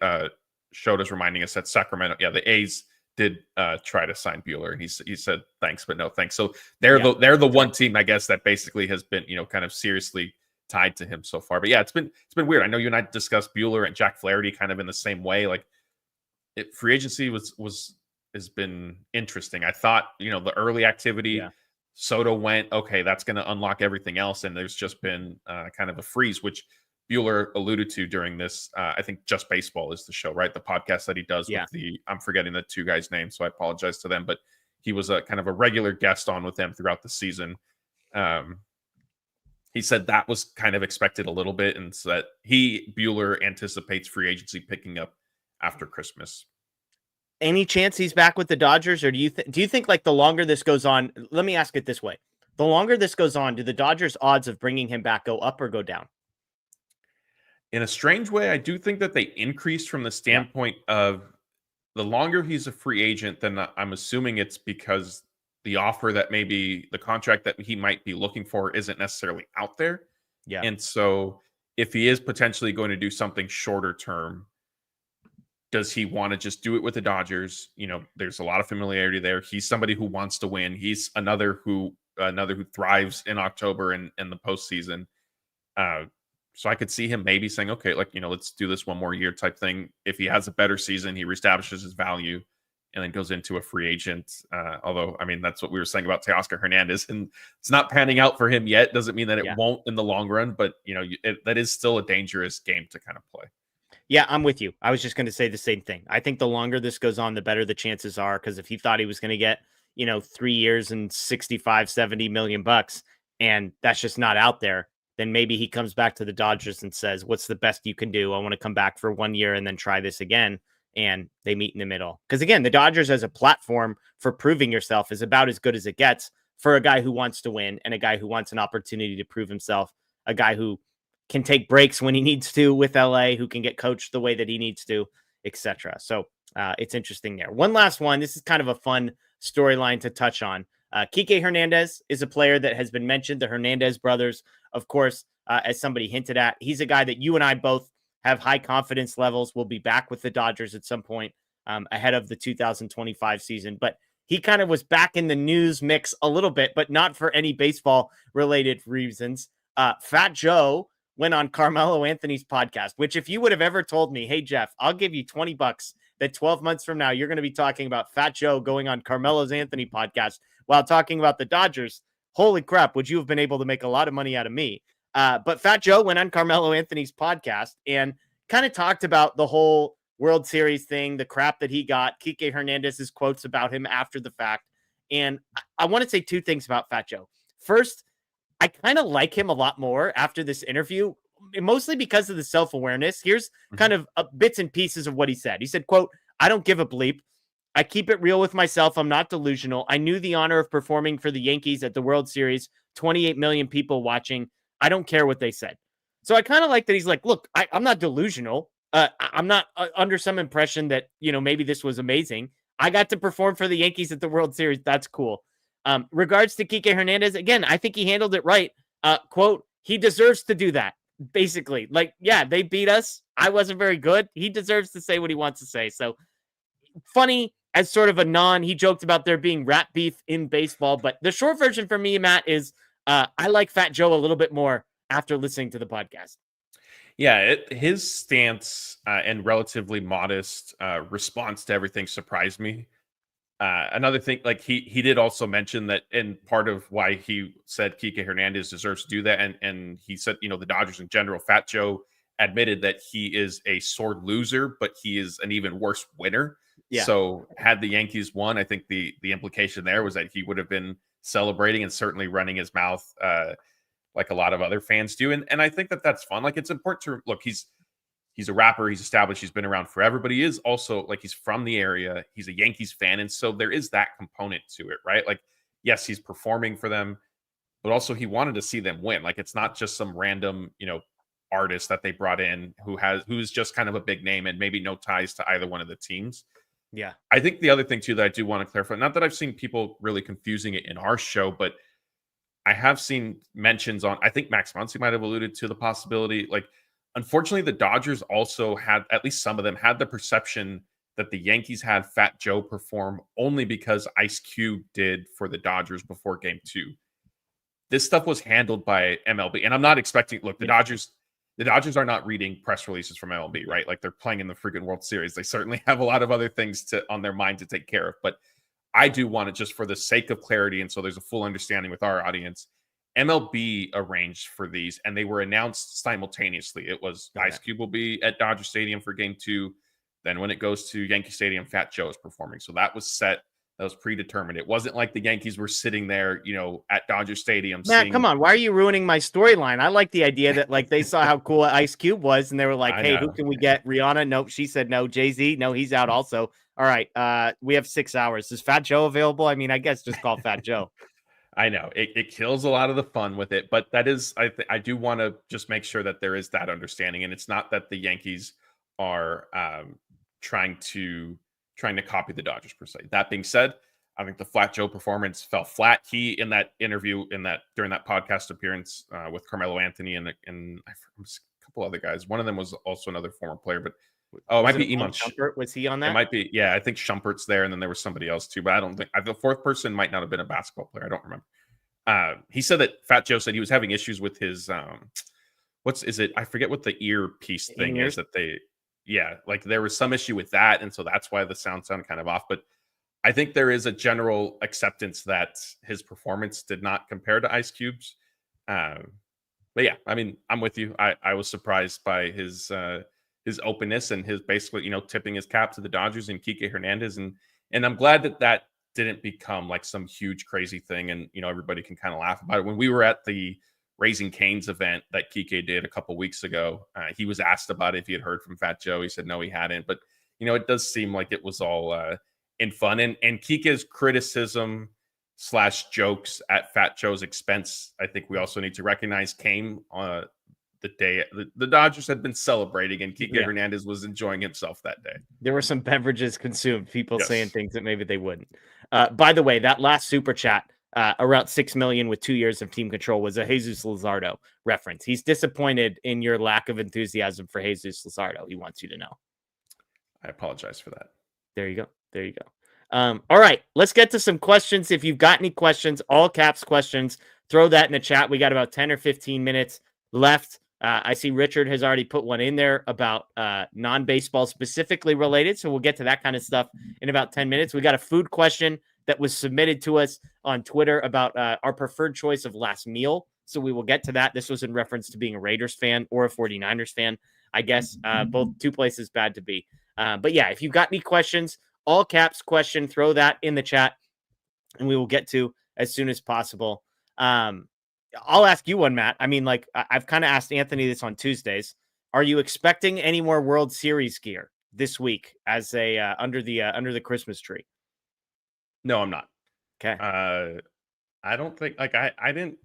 showed us reminding us that Sacramento, the A's did try to sign Buehler, and he said thanks, but no thanks. So they're the one team, I guess, that basically has been kind of seriously tied to him so far. But yeah, it's been weird. I know you and I discussed Buehler and Jack Flaherty kind of in the same way. Like free agency has been interesting. I thought the early activity, Soto went okay. That's going to unlock everything else, and there's just been kind of a freeze, which Buehler alluded to during this. I think Just Baseball is the show, right? The podcast that he does with I'm forgetting the two guys' names, so I apologize to them, but he was a kind of a regular guest on with them throughout the season. He said that was kind of expected a little bit, and so that Buehler anticipates free agency picking up after Christmas. Any chance he's back with the Dodgers, or do you think like the longer this goes on? Let me ask it this way: the longer this goes on, do the Dodgers' odds of bringing him back go up or go down? In a strange way, I do think that they increase from the standpoint of the longer he's a free agent, then I'm assuming it's because the offer that maybe the contract that he might be looking for isn't necessarily out there. Yeah. And so if he is potentially going to do something shorter term, does he want to just do it with the Dodgers? There's a lot of familiarity there. He's somebody who wants to win. He's another who thrives in October and the postseason. So I could see him maybe saying, okay, let's do this one more year type thing. If he has a better season, he reestablishes his value and then goes into a free agent. Although, I mean, that's what we were saying about Teoscar Hernandez, and it's not panning out for him yet. Doesn't mean that it won't in the long run, but that is still a dangerous game to kind of play. Yeah, I'm with you. I was just going to say the same thing. I think the longer this goes on, the better the chances are. Because if he thought he was going to get, 3 years and 65, 70 million bucks, and that's just not out there, then maybe he comes back to the Dodgers and says, what's the best you can do? I want to come back for 1 year and then try this again. And they meet in the middle. Because again, the Dodgers as a platform for proving yourself is about as good as it gets for a guy who wants to win and a guy who wants an opportunity to prove himself, a guy who can take breaks when he needs to with LA, who can get coached the way that he needs to, etc. So it's interesting there. One last one. This is kind of a fun storyline to touch on. Kiké Hernandez is a player that has been mentioned. The Hernandez brothers, of course, as somebody hinted at, he's a guy that you and I both have high confidence levels will be back with the Dodgers at some point ahead of the 2025 season. But he kind of was back in the news mix a little bit, but not for any baseball related reasons. Fat Joe went on Carmelo Anthony's podcast, which if you would have ever told me, hey, Jeff, I'll give you $20 that 12 months from now, you're going to be talking about Fat Joe going on Carmelo's Anthony podcast while talking about the Dodgers. Holy crap. Would you have been able to make a lot of money out of me? But Fat Joe went on Carmelo Anthony's podcast and kind of talked about the whole World Series thing, the crap that he got, Kiké Hernandez's quotes about him after the fact. And I want to say two things about Fat Joe. First, I kind of like him a lot more after this interview, mostly because of the self-awareness. Here's kind of bits and pieces of what he said. He said, quote, I don't give a bleep. I keep it real with myself. I'm not delusional. I knew the honor of performing for the Yankees at the World Series, 28 million people watching. I don't care what they said. So I kind of like that he's like, look, I'm not delusional. I'm not under some impression that, maybe this was amazing. I got to perform for the Yankees at the World Series. That's cool. Regards to Kiké Hernandez, again, I think he handled it right. Quote, he deserves to do that. Basically, like, yeah, they beat us. I wasn't very good. He deserves to say what he wants to say. So funny as sort of a he joked about there being rap beef in baseball. But the short version for me, Matt, is I like Fat Joe a little bit more after listening to the podcast. Yeah, his stance and relatively modest response to everything surprised me. Another thing, like he did also mention that, and part of why he said Kiké Hernandez deserves to do that, and he said, you know, the Dodgers in general, Fat Joe admitted that he is a sore loser, but he is an even worse winner. Yeah. So had the Yankees won, I think the implication there was that he would have been celebrating and certainly running his mouth like a lot of other fans do. And I think that that's fun. Like, it's important to look, he's a rapper, he's established, he's been around forever, but he is also, like, he's from the area, he's a Yankees fan, and so there is that component to it, right? Like, yes, he's performing for them, but also he wanted to see them win. Like, it's not just some random, you know, artist that they brought in who's just kind of a big name and maybe no ties to either one of the teams. Yeah. I think the other thing too that I do want to clarify, not that I've seen people really confusing it in our show, but I have seen mentions on, I think Max Muncy might have alluded to the possibility. Like, unfortunately, the Dodgers also had, at least some of them had the perception that the Yankees had Fat Joe perform only because Ice Cube did for the Dodgers before Game 2. This stuff was handled by MLB, and I'm not expecting. Look, the Dodgers are not reading press releases from MLB, right? Like, they're playing in the freaking World Series. They certainly have a lot of other things on their mind to take care of. But I do want it, just for the sake of clarity, and so there's a full understanding with our audience. MLB arranged for these, and they were announced simultaneously. It was Ice Cube will be at Dodger Stadium for Game 2. Then when it goes to Yankee Stadium, Fat Joe is performing. So that was set. That was predetermined. It wasn't like the Yankees were sitting there, you know, at Dodger Stadium. Matt, come on. Why are you ruining my storyline? I like the idea that, like, they saw how cool Ice Cube was, and they were like, hey, who can we get? Rihanna? Nope. She said no. Jay-Z? No, he's out also. All right. We have 6 hours. Is Fat Joe available? I mean, I guess just call Fat Joe. I know it kills a lot of the fun with it, but that is, I do want to just make sure that there is that understanding, and it's not that the Yankees are trying to copy the Dodgers per se. That being said, I think the Fat Joe performance fell flat. He, in that interview, during that podcast appearance with Carmelo Anthony and a couple other guys. One of them was also another former player, but it might be Iman Shumpert. Was he on that? It might be. Yeah, I think Shumpert's there, and then there was somebody else too. But I don't think the fourth person might not have been a basketball player. I don't remember. He said that Fat Joe said he was having issues with his I forget what the earpiece thing is that they. Yeah, like there was some issue with that, and so that's why the sound sounded kind of off. But I think there is a general acceptance that his performance did not compare to Ice Cube's. But yeah, I mean, I'm with you. I was surprised by his openness and his basically, you know, tipping his cap to the Dodgers and Kiké Hernandez. And I'm glad that didn't become like some huge crazy thing. And, you know, everybody can kind of laugh about it. When we were at the Raising Cane's event that Kiké did a couple weeks ago, he was asked about if he had heard from Fat Joe. He said, no, he hadn't. But, you know, it does seem like it was all in fun. And Kiké's criticism / jokes at Fat Joe's expense, I think we also need to recognize, came the day the Dodgers had been celebrating, and Kiké Hernandez was enjoying himself that day. There were some beverages consumed, people saying things that maybe they wouldn't. By the way, that last super chat, around 6 million with 2 years of team control, was a Jesus Luzardo reference. He's disappointed in your lack of enthusiasm for Jesus Luzardo. He wants you to know. I apologize for that. There you go. All right, let's get to some questions. If you've got any questions, all caps questions, throw that in the chat. We got about 10 or 15 minutes left. I see Richard has already put one in there about non-baseball specifically related. So we'll get to that kind of stuff in about 10 minutes. We got a food question that was submitted to us on Twitter about our preferred choice of last meal. So we will get to that. This was in reference to being a Raiders fan or a 49ers fan. I guess both two places bad to be. But yeah, if you've got any questions, all caps question, throw that in the chat and we will get to as soon as possible. I'll ask you one, Matt. I mean, like, I've kind of asked Anthony this on Tuesdays. Are you expecting any more World Series gear this week as a under the Christmas tree? No, I'm not. Okay. I don't think, like, I didn't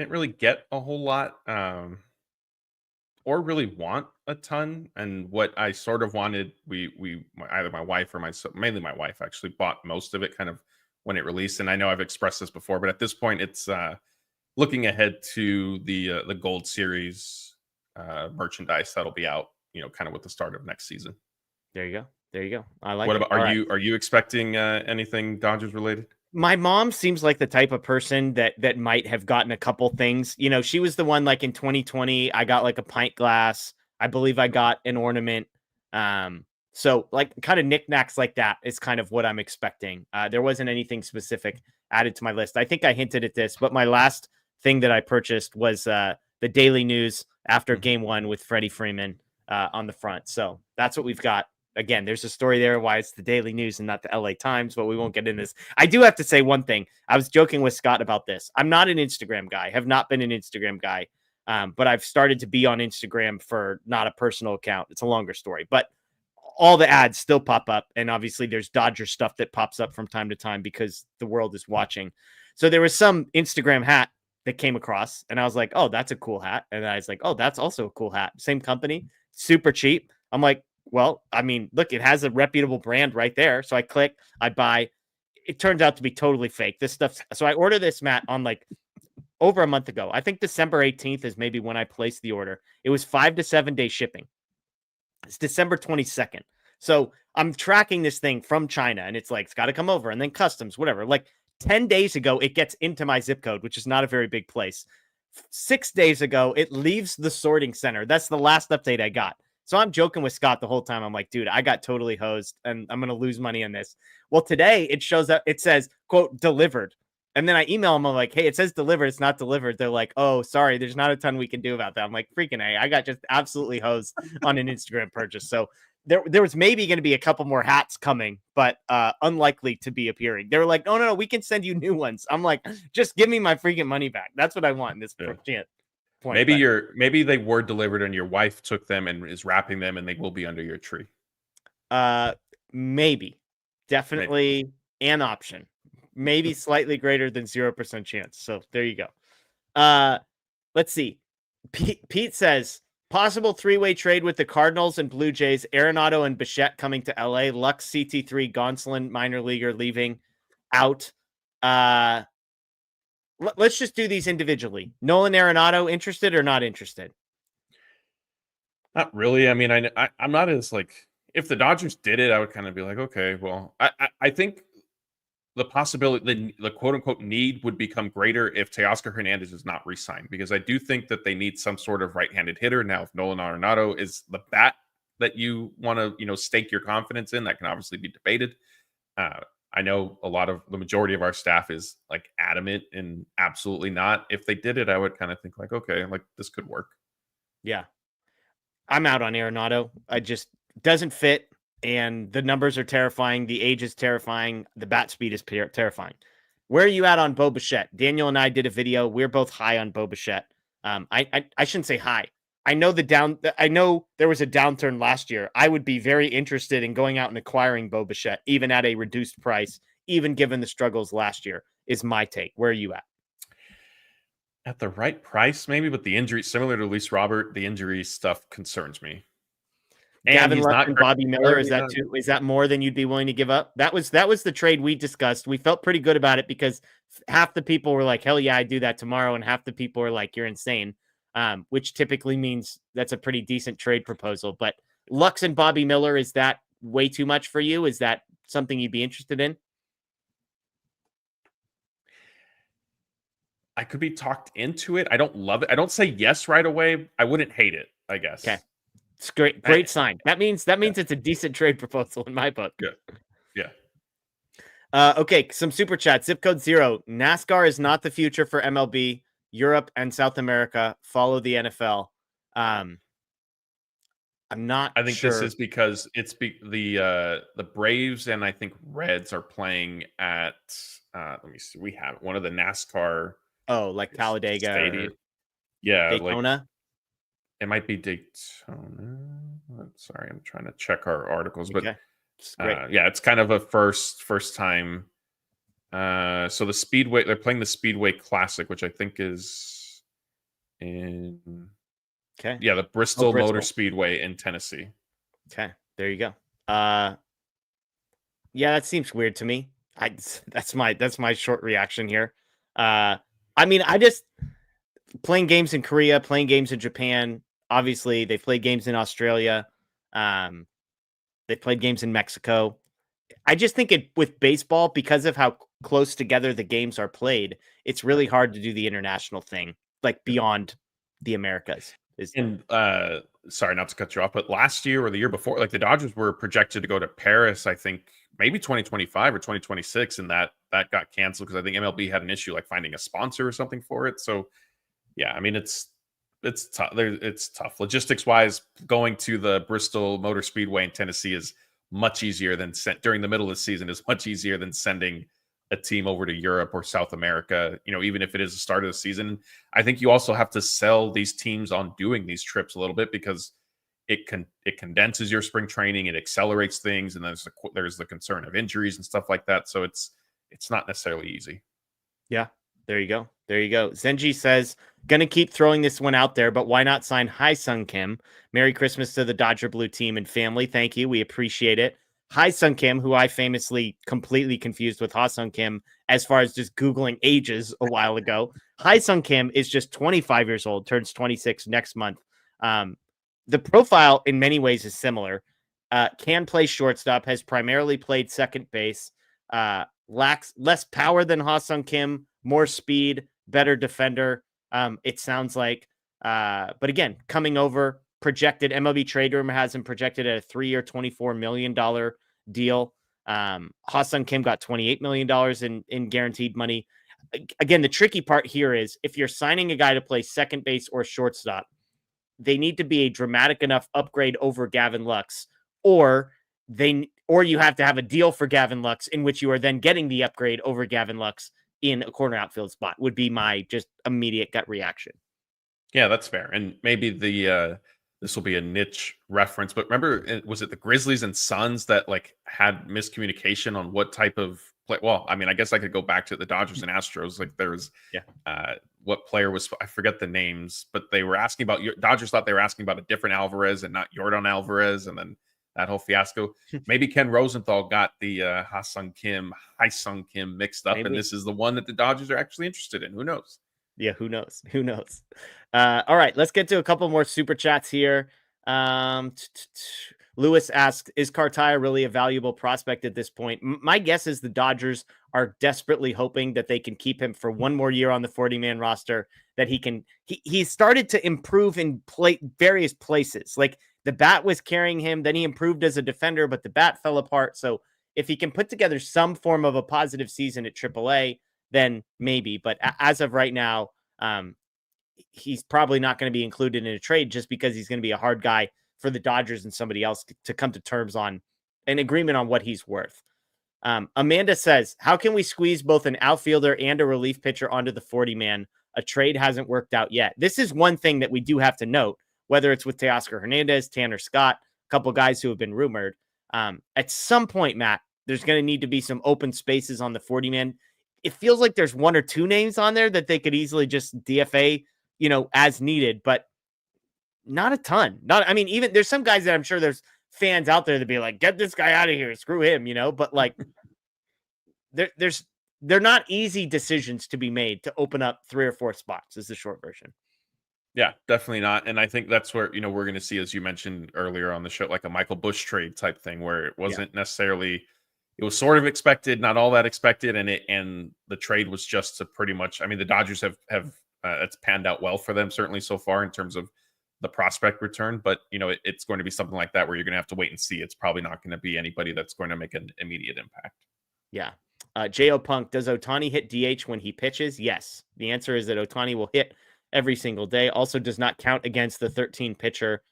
really get a whole lot. or really want a ton. And what I sort of wanted, either my wife or mainly my wife actually bought most of it kind of when it released. And I know I've expressed this before, but at this point, it's looking ahead to the Gold Series merchandise that'll be out, kind of with the start of next season. There you go. There you go. I like What it. about are you expecting anything Dodgers related? My mom seems like the type of person that might have gotten a couple things. She was the one like in 2020, I got like a pint glass. I believe I got an ornament. So like kind of knickknacks like that is kind of what I'm expecting. There wasn't anything specific added to my list. I think I hinted at this, but my last thing that I purchased was the Daily News after game 1 with Freddie Freeman on the front. So that's what we've got. Again, there's a story there why it's the Daily News and not the LA Times, but we won't get into this. I do have to say one thing. I was joking with Scott about this. I'm not an Instagram guy, have not been an Instagram guy, but I've started to be on Instagram for not a personal account. It's a longer story, but all the ads still pop up. And obviously there's Dodger stuff that pops up from time to time because the world is watching. So there was some Instagram hat that came across and I was like, oh, that's a cool hat. And I was like, oh, that's also a cool hat. Same company, super cheap. I'm like, well, I mean, look, it has a reputable brand right there. So I click, I buy. It turns out to be totally fake. This stuff. So I ordered this mat on like over a month ago. I think December 18th is maybe when I placed the order. It was 5 to 7 day shipping. It's December 22nd. So I'm tracking this thing from China and it's like, it's got to come over and then customs, whatever. Like 10 days ago, it gets into my zip code, which is not a very big place. 6 days ago, it leaves the sorting center. That's the last update I got. So I'm joking with Scott the whole time. I'm like, dude, I got totally hosed and I'm going to lose money on this. Well, today it shows up, it says, quote, delivered. And then I email them. I'm like, hey, it says delivered. It's not delivered. They're like, oh, sorry. There's not a ton we can do about that. I'm like, freaking A. I got just absolutely hosed on an Instagram purchase. So there was maybe going to be a couple more hats coming, but unlikely to be appearing. They were like, no, we can send you new ones. I'm like, just give me my freaking money back. That's what I want in this point. Maybe they were delivered and your wife took them and is wrapping them and they will be under your tree. Maybe. Definitely an option. Maybe slightly greater than 0% chance. So there you go. Let's see. Pete says possible 3-way trade with the Cardinals and Blue Jays, Arenado and Bichette coming to LA, Lux, CT3, Gonsolin, minor leaguer leaving out. Let's just do these individually. Nolan Arenado, interested or not interested? Not really. I mean, I'm not as like, if the Dodgers did it, I would kind of be like, okay, well, I think the possibility, the quote unquote need would become greater if Teoscar Hernandez is not re-signed, because I do think that they need some sort of right-handed hitter. Now, if Nolan Arenado is the bat that you want to, stake your confidence in, that can obviously be debated. I know the majority of our staff is like adamant and absolutely not. If they did it, I would kind of think like, okay, like this could work. Yeah. I'm out on Arenado. I just doesn't fit. And the numbers are terrifying. The age is terrifying. The bat speed is terrifying. Where are you at on Bo Bichette? Daniel and I did a video. We're both high on Bo Bichette. I shouldn't say high. I know there was a downturn last year. I would be very interested in going out and acquiring Bo Bichette, even at a reduced price, even given the struggles last year, is my take. Where are you at? At the right price, maybe, but the injury, similar to Luis Robert, the injury stuff concerns me. Gavin Lux and Bobby Miller, is that more than you'd be willing to give up? That was the trade we discussed. We felt pretty good about it because half the people were like, hell yeah, I'd do that tomorrow. And half the people were like, you're insane. Which typically means that's a pretty decent trade proposal. But Lux and Bobby Miller, is that way too much for you? Is that something you'd be interested in? I could be talked into it. I don't love it. I don't say yes right away. I wouldn't hate it, I guess. Okay. It's great sign. That means it's a decent trade proposal in my book. Good. Yeah. Okay, some super chat. Zip code 0. NASCAR is not the future for MLB. Europe and South America follow the NFL. I'm not. I think sure. This is because it's the Braves and I think Reds are playing at. Let me see. We have one of the NASCAR. Oh, like Talladega. Yeah, Daytona. Like, it might be Daytona. Sorry, I'm trying to check our articles, but yeah, it's kind of a first time. So the Speedway, they're playing the Speedway Classic, which I think is in. Okay. Yeah, the Bristol Bristol. Motor Speedway in Tennessee. Okay, there you go. Yeah, that seems weird to me. That's my short reaction here. I mean, I just playing games in Korea, playing games in Japan. Obviously, they played games in Australia. They played games in Mexico. I just think with baseball, because of how close together the games are played, it's really hard to do the international thing, like beyond the Americas. And sorry not to cut you off, but last year or the year before, like the Dodgers were projected to go to Paris, I think maybe 2025 or 2026, and that got canceled because I think MLB had an issue like finding a sponsor or something for it. So yeah, I mean it's tough. It's tough logistics wise. Going to the Bristol Motor Speedway in Tennessee is much easier than during the middle of the season is much easier than sending a team over to Europe or South America, even if it is the start of the season. I think you also have to sell these teams on doing these trips a little bit because it condenses your spring training, it accelerates things, and there's the concern of injuries and stuff like that. So it's not necessarily easy. Yeah, there you go. There you go. Zenji says, gonna keep throwing this one out there, but why not sign Ha-Seong Kim? Merry Christmas to the Dodger Blue team and family. Thank you. We appreciate it. Ha-Seong Kim, who I famously completely confused with Ha-Seong Kim as far as just Googling ages a while ago. Ha-Seong Kim is just 25 years old, turns 26 next month. The profile in many ways is similar. Can play shortstop, has primarily played second base, lacks less power than Ha-Seong Kim, more speed, better defender. It sounds like, but again, coming over, projected MLB trade rumor has him projected at a 3-year, $24 million deal. Ha-Seong Kim got $28 million in guaranteed money. Again, the tricky part here is if you're signing a guy to play second base or shortstop, they need to be a dramatic enough upgrade over Gavin Lux, or you have to have a deal for Gavin Lux in which you are then getting the upgrade over Gavin Lux in a corner outfield spot would be my just immediate gut reaction. Yeah, that's fair. And maybe this will be a niche reference, but remember, was it the Grizzlies and Suns that like had miscommunication on what type of play? Well, I mean, I guess I could go back to the Dodgers and Astros. Like there was, what player was, I forget the names, but they were asking about, Dodgers thought they were asking about a different Alvarez and not Yordan Alvarez. And then that whole fiasco. Maybe Ken Rosenthal got the Ha-Seong Kim mixed up. Maybe. And this is the one that the Dodgers are actually interested in. Who knows? Yeah, who knows? Who knows? All right, let's get to a couple more super chats here. Lewis asked, is Cartaya really a valuable prospect at this point? My guess is the Dodgers are desperately hoping that they can keep him for one more year on the 40-man roster, that he started to improve in various places. Like the bat was carrying him, then he improved as a defender, but the bat fell apart. So if he can put together some form of a positive season at AAA, then maybe. But as of right now, he's probably not going to be included in a trade just because he's going to be a hard guy for the Dodgers and somebody else to come to terms on an agreement on what he's worth. Amanda says, how can we squeeze both an outfielder and a relief pitcher onto the 40-man? A trade hasn't worked out yet. This is one thing that we do have to note, whether it's with Teoscar Hernandez, Tanner Scott, a couple guys who have been rumored. At some point, Matt, there's going to need to be some open spaces on the 40-man. It feels like there's one or two names on there that they could easily just DFA, as needed, but not a ton. Even there's some guys that I'm sure there's fans out there that be like, get this guy out of here, screw him, but like they're not easy decisions to be made to open up 3 or 4 spots is the short version. Yeah, definitely not. And I think that's where, we're going to see, as you mentioned earlier on the show, like a Michael Busch trade type thing where it wasn't necessarily, it was sort of expected, not all that expected. And the trade was just to pretty much, the Dodgers have it's panned out well for them, certainly so far in terms of the prospect return. But, it's going to be something like that where you're going to have to wait and see. It's probably not going to be anybody that's going to make an immediate impact. Yeah. J.O. Punk, does Ohtani hit DH when he pitches? Yes. The answer is that Ohtani will hit every single day. Also does not count against the 13 pitcher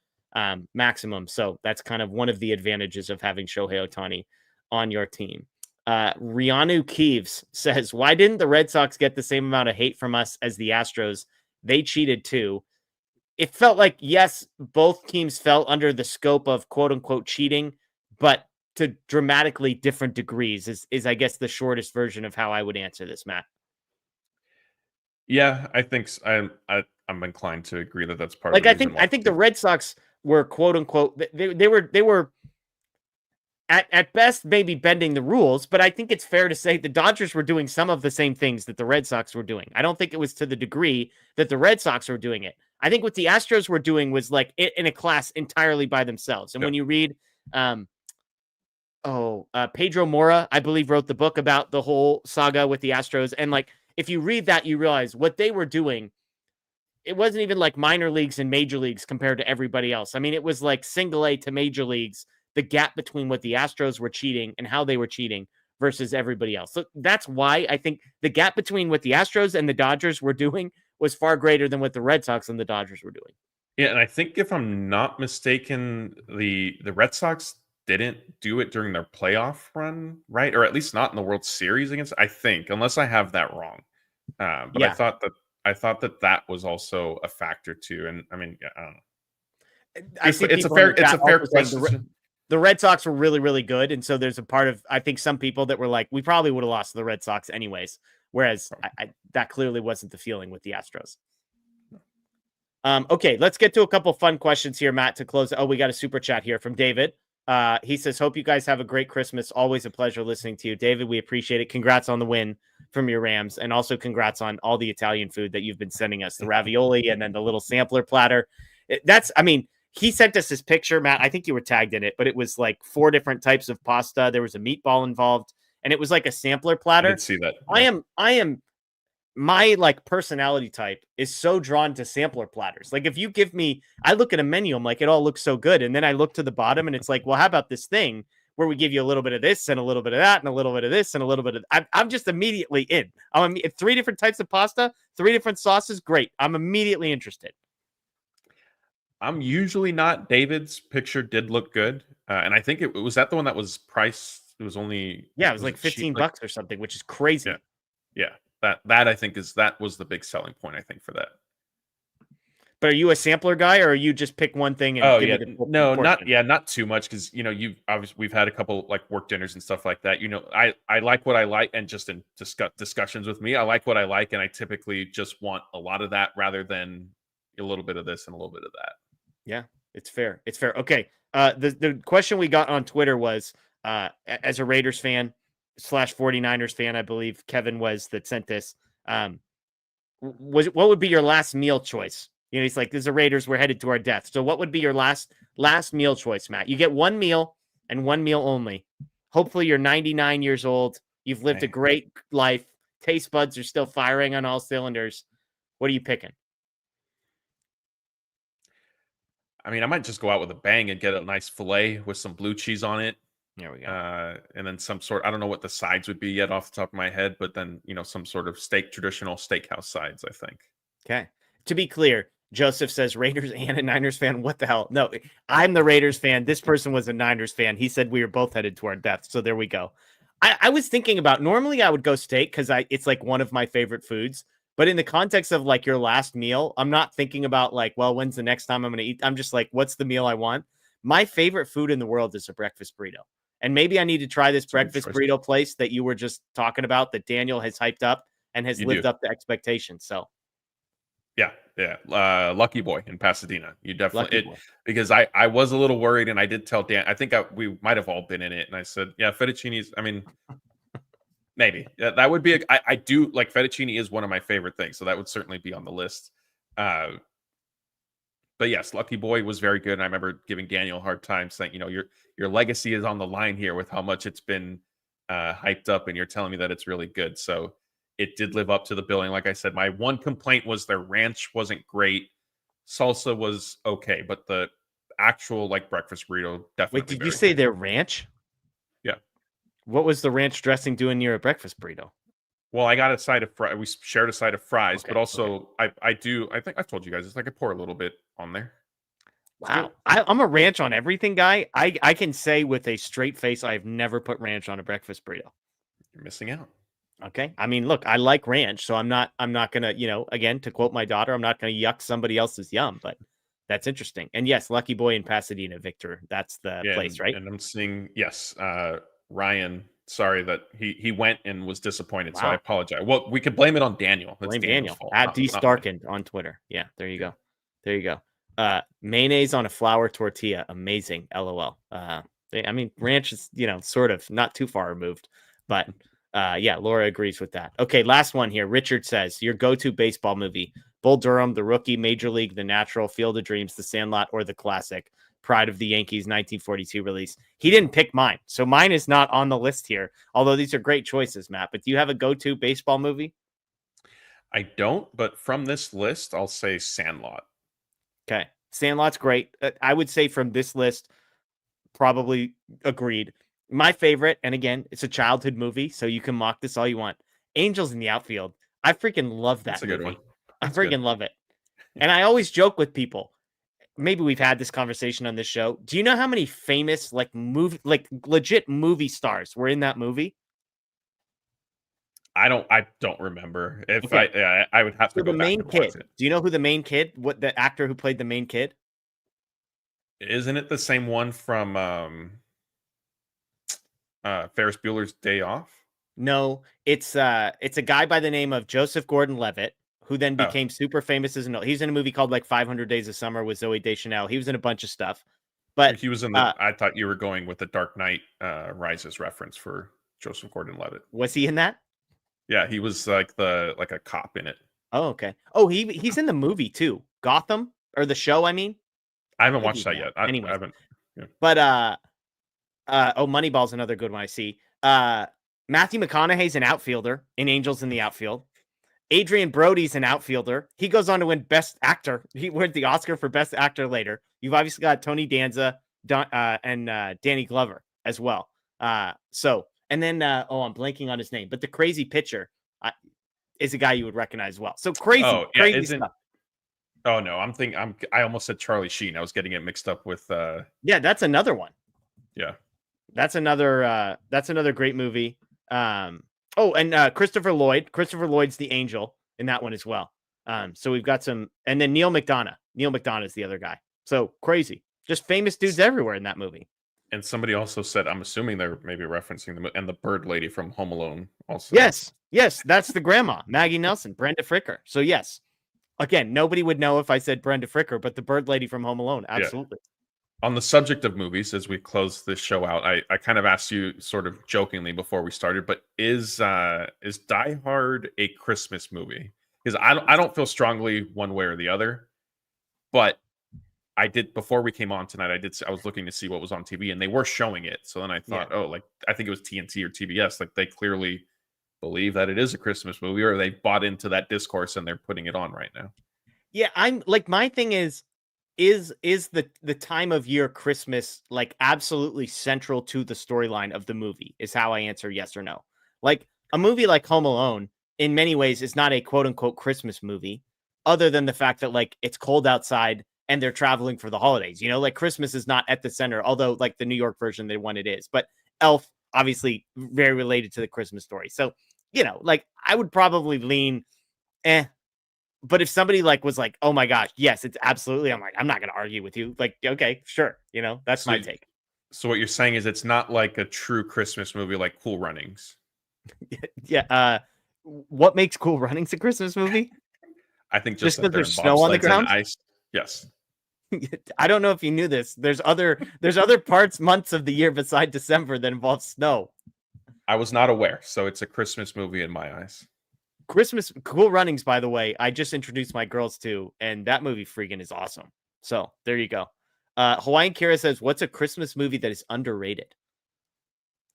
maximum. So that's kind of one of the advantages of having Shohei Ohtani on your team. Rianu Keeves says, why didn't the Red Sox get the same amount of hate from us as the Astros? They cheated too. It felt like, yes, both teams fell under the scope of quote unquote cheating, but to dramatically different degrees is I guess the shortest version of how I would answer this, Matt. Yeah, I think I I'm inclined to agree that that's part of Like the I reason think why. I think the Red Sox were quote unquote they were at best maybe bending the rules, but I think it's fair to say the Dodgers were doing some of the same things that the Red Sox were doing. I don't think it was to the degree that the Red Sox were doing it. I think what the Astros were doing was like in a class entirely by themselves. And when you read Pedro Mora, I believe, wrote the book about the whole saga with the Astros. And like, if you read that, you realize what they were doing. It wasn't even like minor leagues and major leagues compared to everybody else. I mean, it was like single A to major leagues, the gap between what the Astros were cheating and how they were cheating versus everybody else. So that's why I think the gap between what the Astros and the Dodgers were doing was far greater than what the Red Sox and the Dodgers were doing. Yeah, and I think if I'm not mistaken, the Red Sox didn't do it during their playoff run, right? Or at least not in the World Series against. I think, unless I have that wrong. But Yeah. I thought that was also a factor too. And I mean, yeah, I don't know. I see It's a people in the chat fair also saying question. the Red Sox were really, really good. And so there's a part of, I think, some people that were like, we probably would have lost to the Red Sox anyways. Whereas that clearly wasn't the feeling with the Astros. Okay, let's get to a couple fun questions here, Matt, to close. Oh, we got a super chat here from David. He says, hope you guys have a great Christmas. Always a pleasure listening to you. David, we appreciate it. Congrats on the win from your Rams. And also congrats on all the Italian food that you've been sending us, the ravioli and then the little sampler platter. He sent us this picture, Matt. I think you were tagged in it, but it was like 4 different types of pasta. There was a meatball involved, and it was like a sampler platter. I did see that. Yeah. My like personality type is so drawn to sampler platters. Like if you give me, I look at a menu, I'm like, it all looks so good. And then I look to the bottom and it's like, well, how about this thing where we give you a little bit of this and a little bit of that and a little bit of this and a little bit of, I'm just immediately in. 3 different types of pasta, 3 different sauces. Great. I'm immediately interested. I'm usually not. David's picture did look good. And I think it was that the one that was priced. It was only, it was like $15 or something, which is crazy. Yeah. That I think that was the big selling point, I think, for that. But are you a sampler guy, or are you just pick one thing? And give me the no, portion? not too much, because we've had a couple like work dinners and stuff like that. I like what I like, and just in discussions with me, I like what I like, and I typically just want a lot of that rather than a little bit of this and a little bit of that. Yeah, it's fair. It's fair. Okay. The question we got on Twitter was, as a Raiders fan / 49ers fan, I believe Kevin was that sent this. What would be your last meal choice? He's like, "This is the Raiders. We're headed to our death." So, what would be your last meal choice, Matt? You get one meal and one meal only. Hopefully, you're 99 years old. You've lived a great life. Taste buds are still firing on all cylinders. What are you picking? I mean, I might just go out with a bang and get a nice fillet with some blue cheese on it. There we go. And then some sort, I don't know what the sides would be yet off the top of my head, but then, some sort of traditional steakhouse sides, I think. Okay. To be clear, Joseph says Raiders and a Niners fan. What the hell? No, I'm the Raiders fan. This person was a Niners fan. He said we were both headed to our death. So there we go. I was thinking about, normally I would go steak because it's like one of my favorite foods. But in the context of like your last meal, I'm not thinking about like, well, when's the next time I'm going to eat? I'm just like, what's the meal I want? My favorite food in the world is a breakfast burrito. And maybe I need to try this breakfast burrito place that you were just talking about that Daniel has hyped up and has lived up to expectations. So, yeah. Lucky Boy in Pasadena. You definitely, because I was a little worried, and I did tell Dan, I think we might have all been in it. And I said, yeah, fettuccine's, I mean, maybe that would be, I do like fettuccine is one of my favorite things. So that would certainly be on the list. But yes, Lucky Boy was very good. And I remember giving Daniel a hard time saying, your legacy is on the line here with how much it's been hyped up, and you're telling me that it's really good. So it did live up to the billing. Like I said, my one complaint was their ranch wasn't great. Salsa was okay, but the actual like breakfast burrito definitely. Wait, did you say their ranch? Yeah. What was the ranch dressing doing near a breakfast burrito? Well, I got a side of fries. We shared a side of fries, but also I think I told you guys, it's like I pour a little bit on there. Wow. I'm a ranch on everything guy. I can say with a straight face, I've never put ranch on a breakfast burrito. You're missing out. Okay. I mean, look, I like ranch, so I'm not going to, again, to quote my daughter, I'm not going to yuck somebody else's yum, but that's interesting. And yes, Lucky Boy in Pasadena, Victor. That's the place, right? And I'm seeing, yes, Ryan sorry that he went and was disappointed. So I Wow. apologize. Well, we could blame it on Daniel. That's Blame Daniel's Daniel fault. at not D me. Starkin on Twitter. Yeah, there you go. There you go. Mayonnaise on a flour tortilla, amazing. LOL. I mean, ranch is sort of not too far removed, but yeah, Laura agrees with that. Okay, last one here. Richard says your go-to baseball movie: Bull Durham, The Rookie, Major League, The Natural, Field of Dreams, The Sandlot, or the classic Pride of the Yankees 1942 release. He didn't pick mine, so mine is not on the list here. Although these are great choices, Matt. But do you have a go-to baseball movie? I don't, but from this list, I'll say Sandlot. Okay. Sandlot's great. I would say from this list, probably agreed. My favorite, and again, it's a childhood movie, so you can mock this all you want. Angels in the Outfield. I freaking love that That's a movie. good one. I That's freaking good. love it. And I always joke with people. Maybe we've had this conversation on this show. Do you know how many famous, like legit movie stars were in that movie? I don't remember. If Okay. I would have to So go the back main and watch kid. it. Do you know who the main kid? What the actor who played the main kid? Isn't it the same one from Ferris Bueller's Day Off? No, it's a guy by the name of Joseph Gordon-Levitt, who then Oh, became super famous as an. He's in a movie called like 500 Days of Summer with Zoe Deschanel. He was in a bunch of stuff, but he was in the. I thought you were going with the Dark Knight Rises reference for Joseph Gordon-Levitt. was he in that? Yeah, he was like a cop in it. Oh, okay. Oh, he's in the movie too, Gotham or the show. I mean, I haven't I think watched he's that in yet. that. I Anyways, haven't. Yeah. but oh, Moneyball's another good one I see. Matthew McConaughey's an outfielder in Angels in the Outfield. Adrian Brody's an outfielder. He goes on to win Best Actor. He wins the Oscar for Best Actor later. You've obviously got Tony Danza and Danny Glover as well. And then I'm blanking on his name, but the crazy pitcher is a guy you would recognize well. So crazy, Oh yeah, crazy isn't? stuff. Oh no, I almost said Charlie Sheen. I was getting it mixed up with. Yeah, that's another one. Yeah. That's another great movie. And Christopher Lloyd. Christopher Lloyd's the angel in that one as well. So we've got some, and then Neil McDonough. Neil McDonough is the other guy. So crazy, just famous dudes everywhere in that movie. And somebody also said, I'm assuming they're maybe referencing the bird lady from Home Alone. Also, Yes, that's the grandma, Maggie Nelson, Brenda Fricker. So yes, again, nobody would know if I said Brenda Fricker, but the bird lady from Home Alone, absolutely. Yeah. On the subject of movies, as we close this show out, I kind of asked you sort of jokingly before we started, but is Die Hard a Christmas movie? Because I don't feel strongly one way or the other, but I did before we came on tonight. I was looking to see what was on TV, and they were showing it. So then I thought, I think it was TNT or TBS. Like they clearly believe that it is a Christmas movie, or they bought into that discourse and they're putting it on right now. Yeah, I'm like, my thing is the time of year Christmas like absolutely central to the storyline of the movie is how I answer yes or no. Like a movie like Home Alone in many ways is not a quote unquote Christmas movie other than the fact that like it's cold outside and they're traveling for the holidays. Like Christmas is not at the center, although like the New York version, they want it is. But Elf, obviously very related to the Christmas story. So, like I would probably lean but if somebody like was like, oh my gosh, yes, it's absolutely, I'm like, I'm not going to argue with you. Like, okay, sure. That's my take. So what you're saying is it's not like a true Christmas movie like Cool Runnings. Yeah. What makes Cool Runnings a Christmas movie? I think just that there's snow on the ground. Ice. Yes. I don't know if you knew this. There's other months of the year beside December that involve snow. I was not aware. So it's a Christmas movie in my eyes. Christmas Cool Runnings, by the way, I just introduced my girls to, and that movie freaking is awesome. So there you go. Hawaiian Kira says, what's a Christmas movie that is underrated?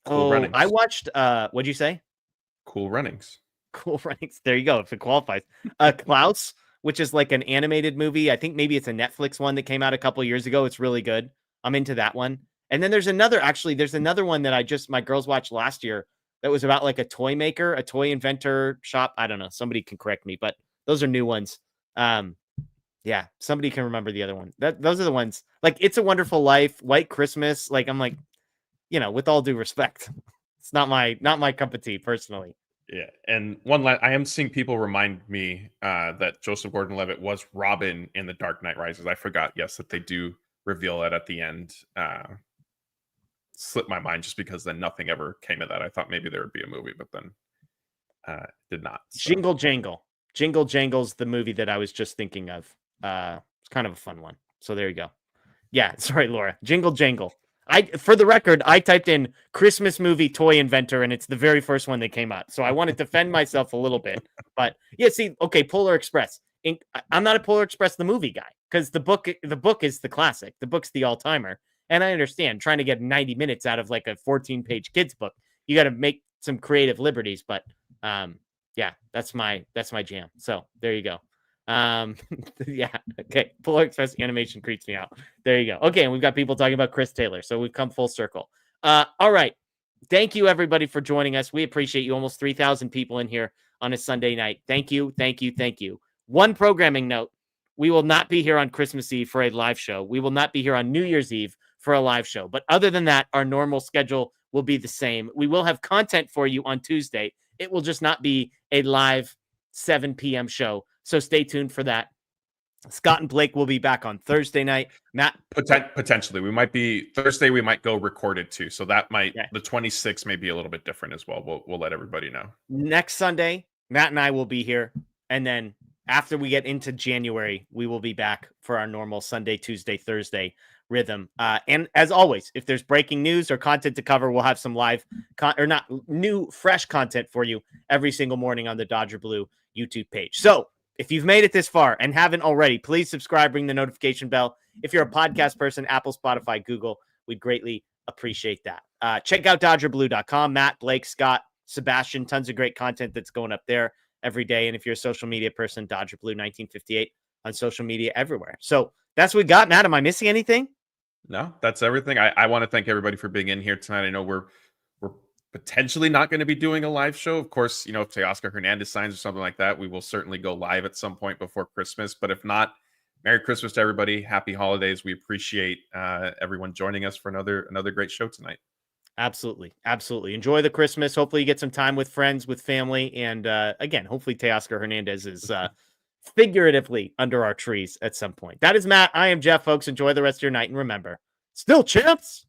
Cool Runnings. I watched, what'd you say? Cool Runnings. Cool Runnings. There you go. If it qualifies. Klaus, which is like an animated movie. I think maybe it's a Netflix one that came out a couple years ago. It's really good. I'm into that one. And then there's another one that my girls watched last year that was about like a toy maker, a toy inventor shop. I don't know. Somebody can correct me, but those are new ones. Yeah, somebody can remember the other one. Those are the ones like It's a Wonderful Life, White Christmas. Like I'm like, with all due respect, it's not my cup of tea personally. Yeah, and I am seeing people remind me that Joseph Gordon-Levitt was Robin in The Dark Knight Rises. I forgot, yes, that they do reveal that at the end. slipped my mind just because then nothing ever came of that. I thought maybe there would be a movie, but then did not. So. Jingle Jangle. Jingle Jangle's the movie that I was just thinking of. It's kind of a fun one. So there you go. Yeah, sorry, Laura. Jingle Jangle. For the record, I typed in Christmas movie toy inventor, and it's the very first one that came out. So I want to defend myself a little bit. But yeah, see, okay, Polar Express. I'm not a Polar Express the movie guy because the book is the classic. The book's the all-timer. And I understand trying to get 90 minutes out of like a 14-page kids book. You got to make some creative liberties, but yeah, that's my jam. So there you go. Yeah, okay. Polar Express animation creeps me out. There you go. Okay, and we've got people talking about Chris Taylor, so we've come full circle. All right. Thank you, everybody, for joining us. We appreciate you. Almost 3,000 people in here on a Sunday night. Thank you, thank you, thank you. One programming note: we will not be here on Christmas Eve for a live show. We will not be here on New Year's Eve for a live show. But other than that, our normal schedule will be the same. We will have content for you on Tuesday. It will just not be a live 7 p.m. show. So stay tuned for that. Scott and Blake will be back on Thursday night. Matt, potentially, we might be Thursday. We might go recorded too, so that might the 26th may be a little bit different as well. We'll let everybody know. Next Sunday, Matt and I will be here, and then after we get into January, we will be back for our normal Sunday, Tuesday, Thursday rhythm. And as always, if there's breaking news or content to cover, we'll have some live new, fresh content for you every single morning on the Dodger Blue YouTube page. So if you've made it this far and haven't already, please subscribe, ring the notification bell. If you're a podcast person, Apple, Spotify, Google, we'd greatly appreciate that. Check out DodgerBlue.com. Matt, Blake, Scott, Sebastian, tons of great content that's going up there every day. And if you're a social media person, Dodger Blue 1958 on social media everywhere. So that's what we got. Matt, am I missing anything? No, that's everything. I want to thank everybody for being in here tonight. I know we're potentially not going to be doing a live show. Of course, if Teoscar Hernandez signs or something like that, we will certainly go live at some point before Christmas. But if not, Merry Christmas to everybody. Happy holidays. We appreciate everyone joining us for another great show tonight. Absolutely. Absolutely. Enjoy the Christmas. Hopefully you get some time with friends, with family. And again, hopefully Teoscar Hernandez is figuratively under our trees at some point. That is Matt. I am Jeff, folks. Enjoy the rest of your night. And remember, still champs.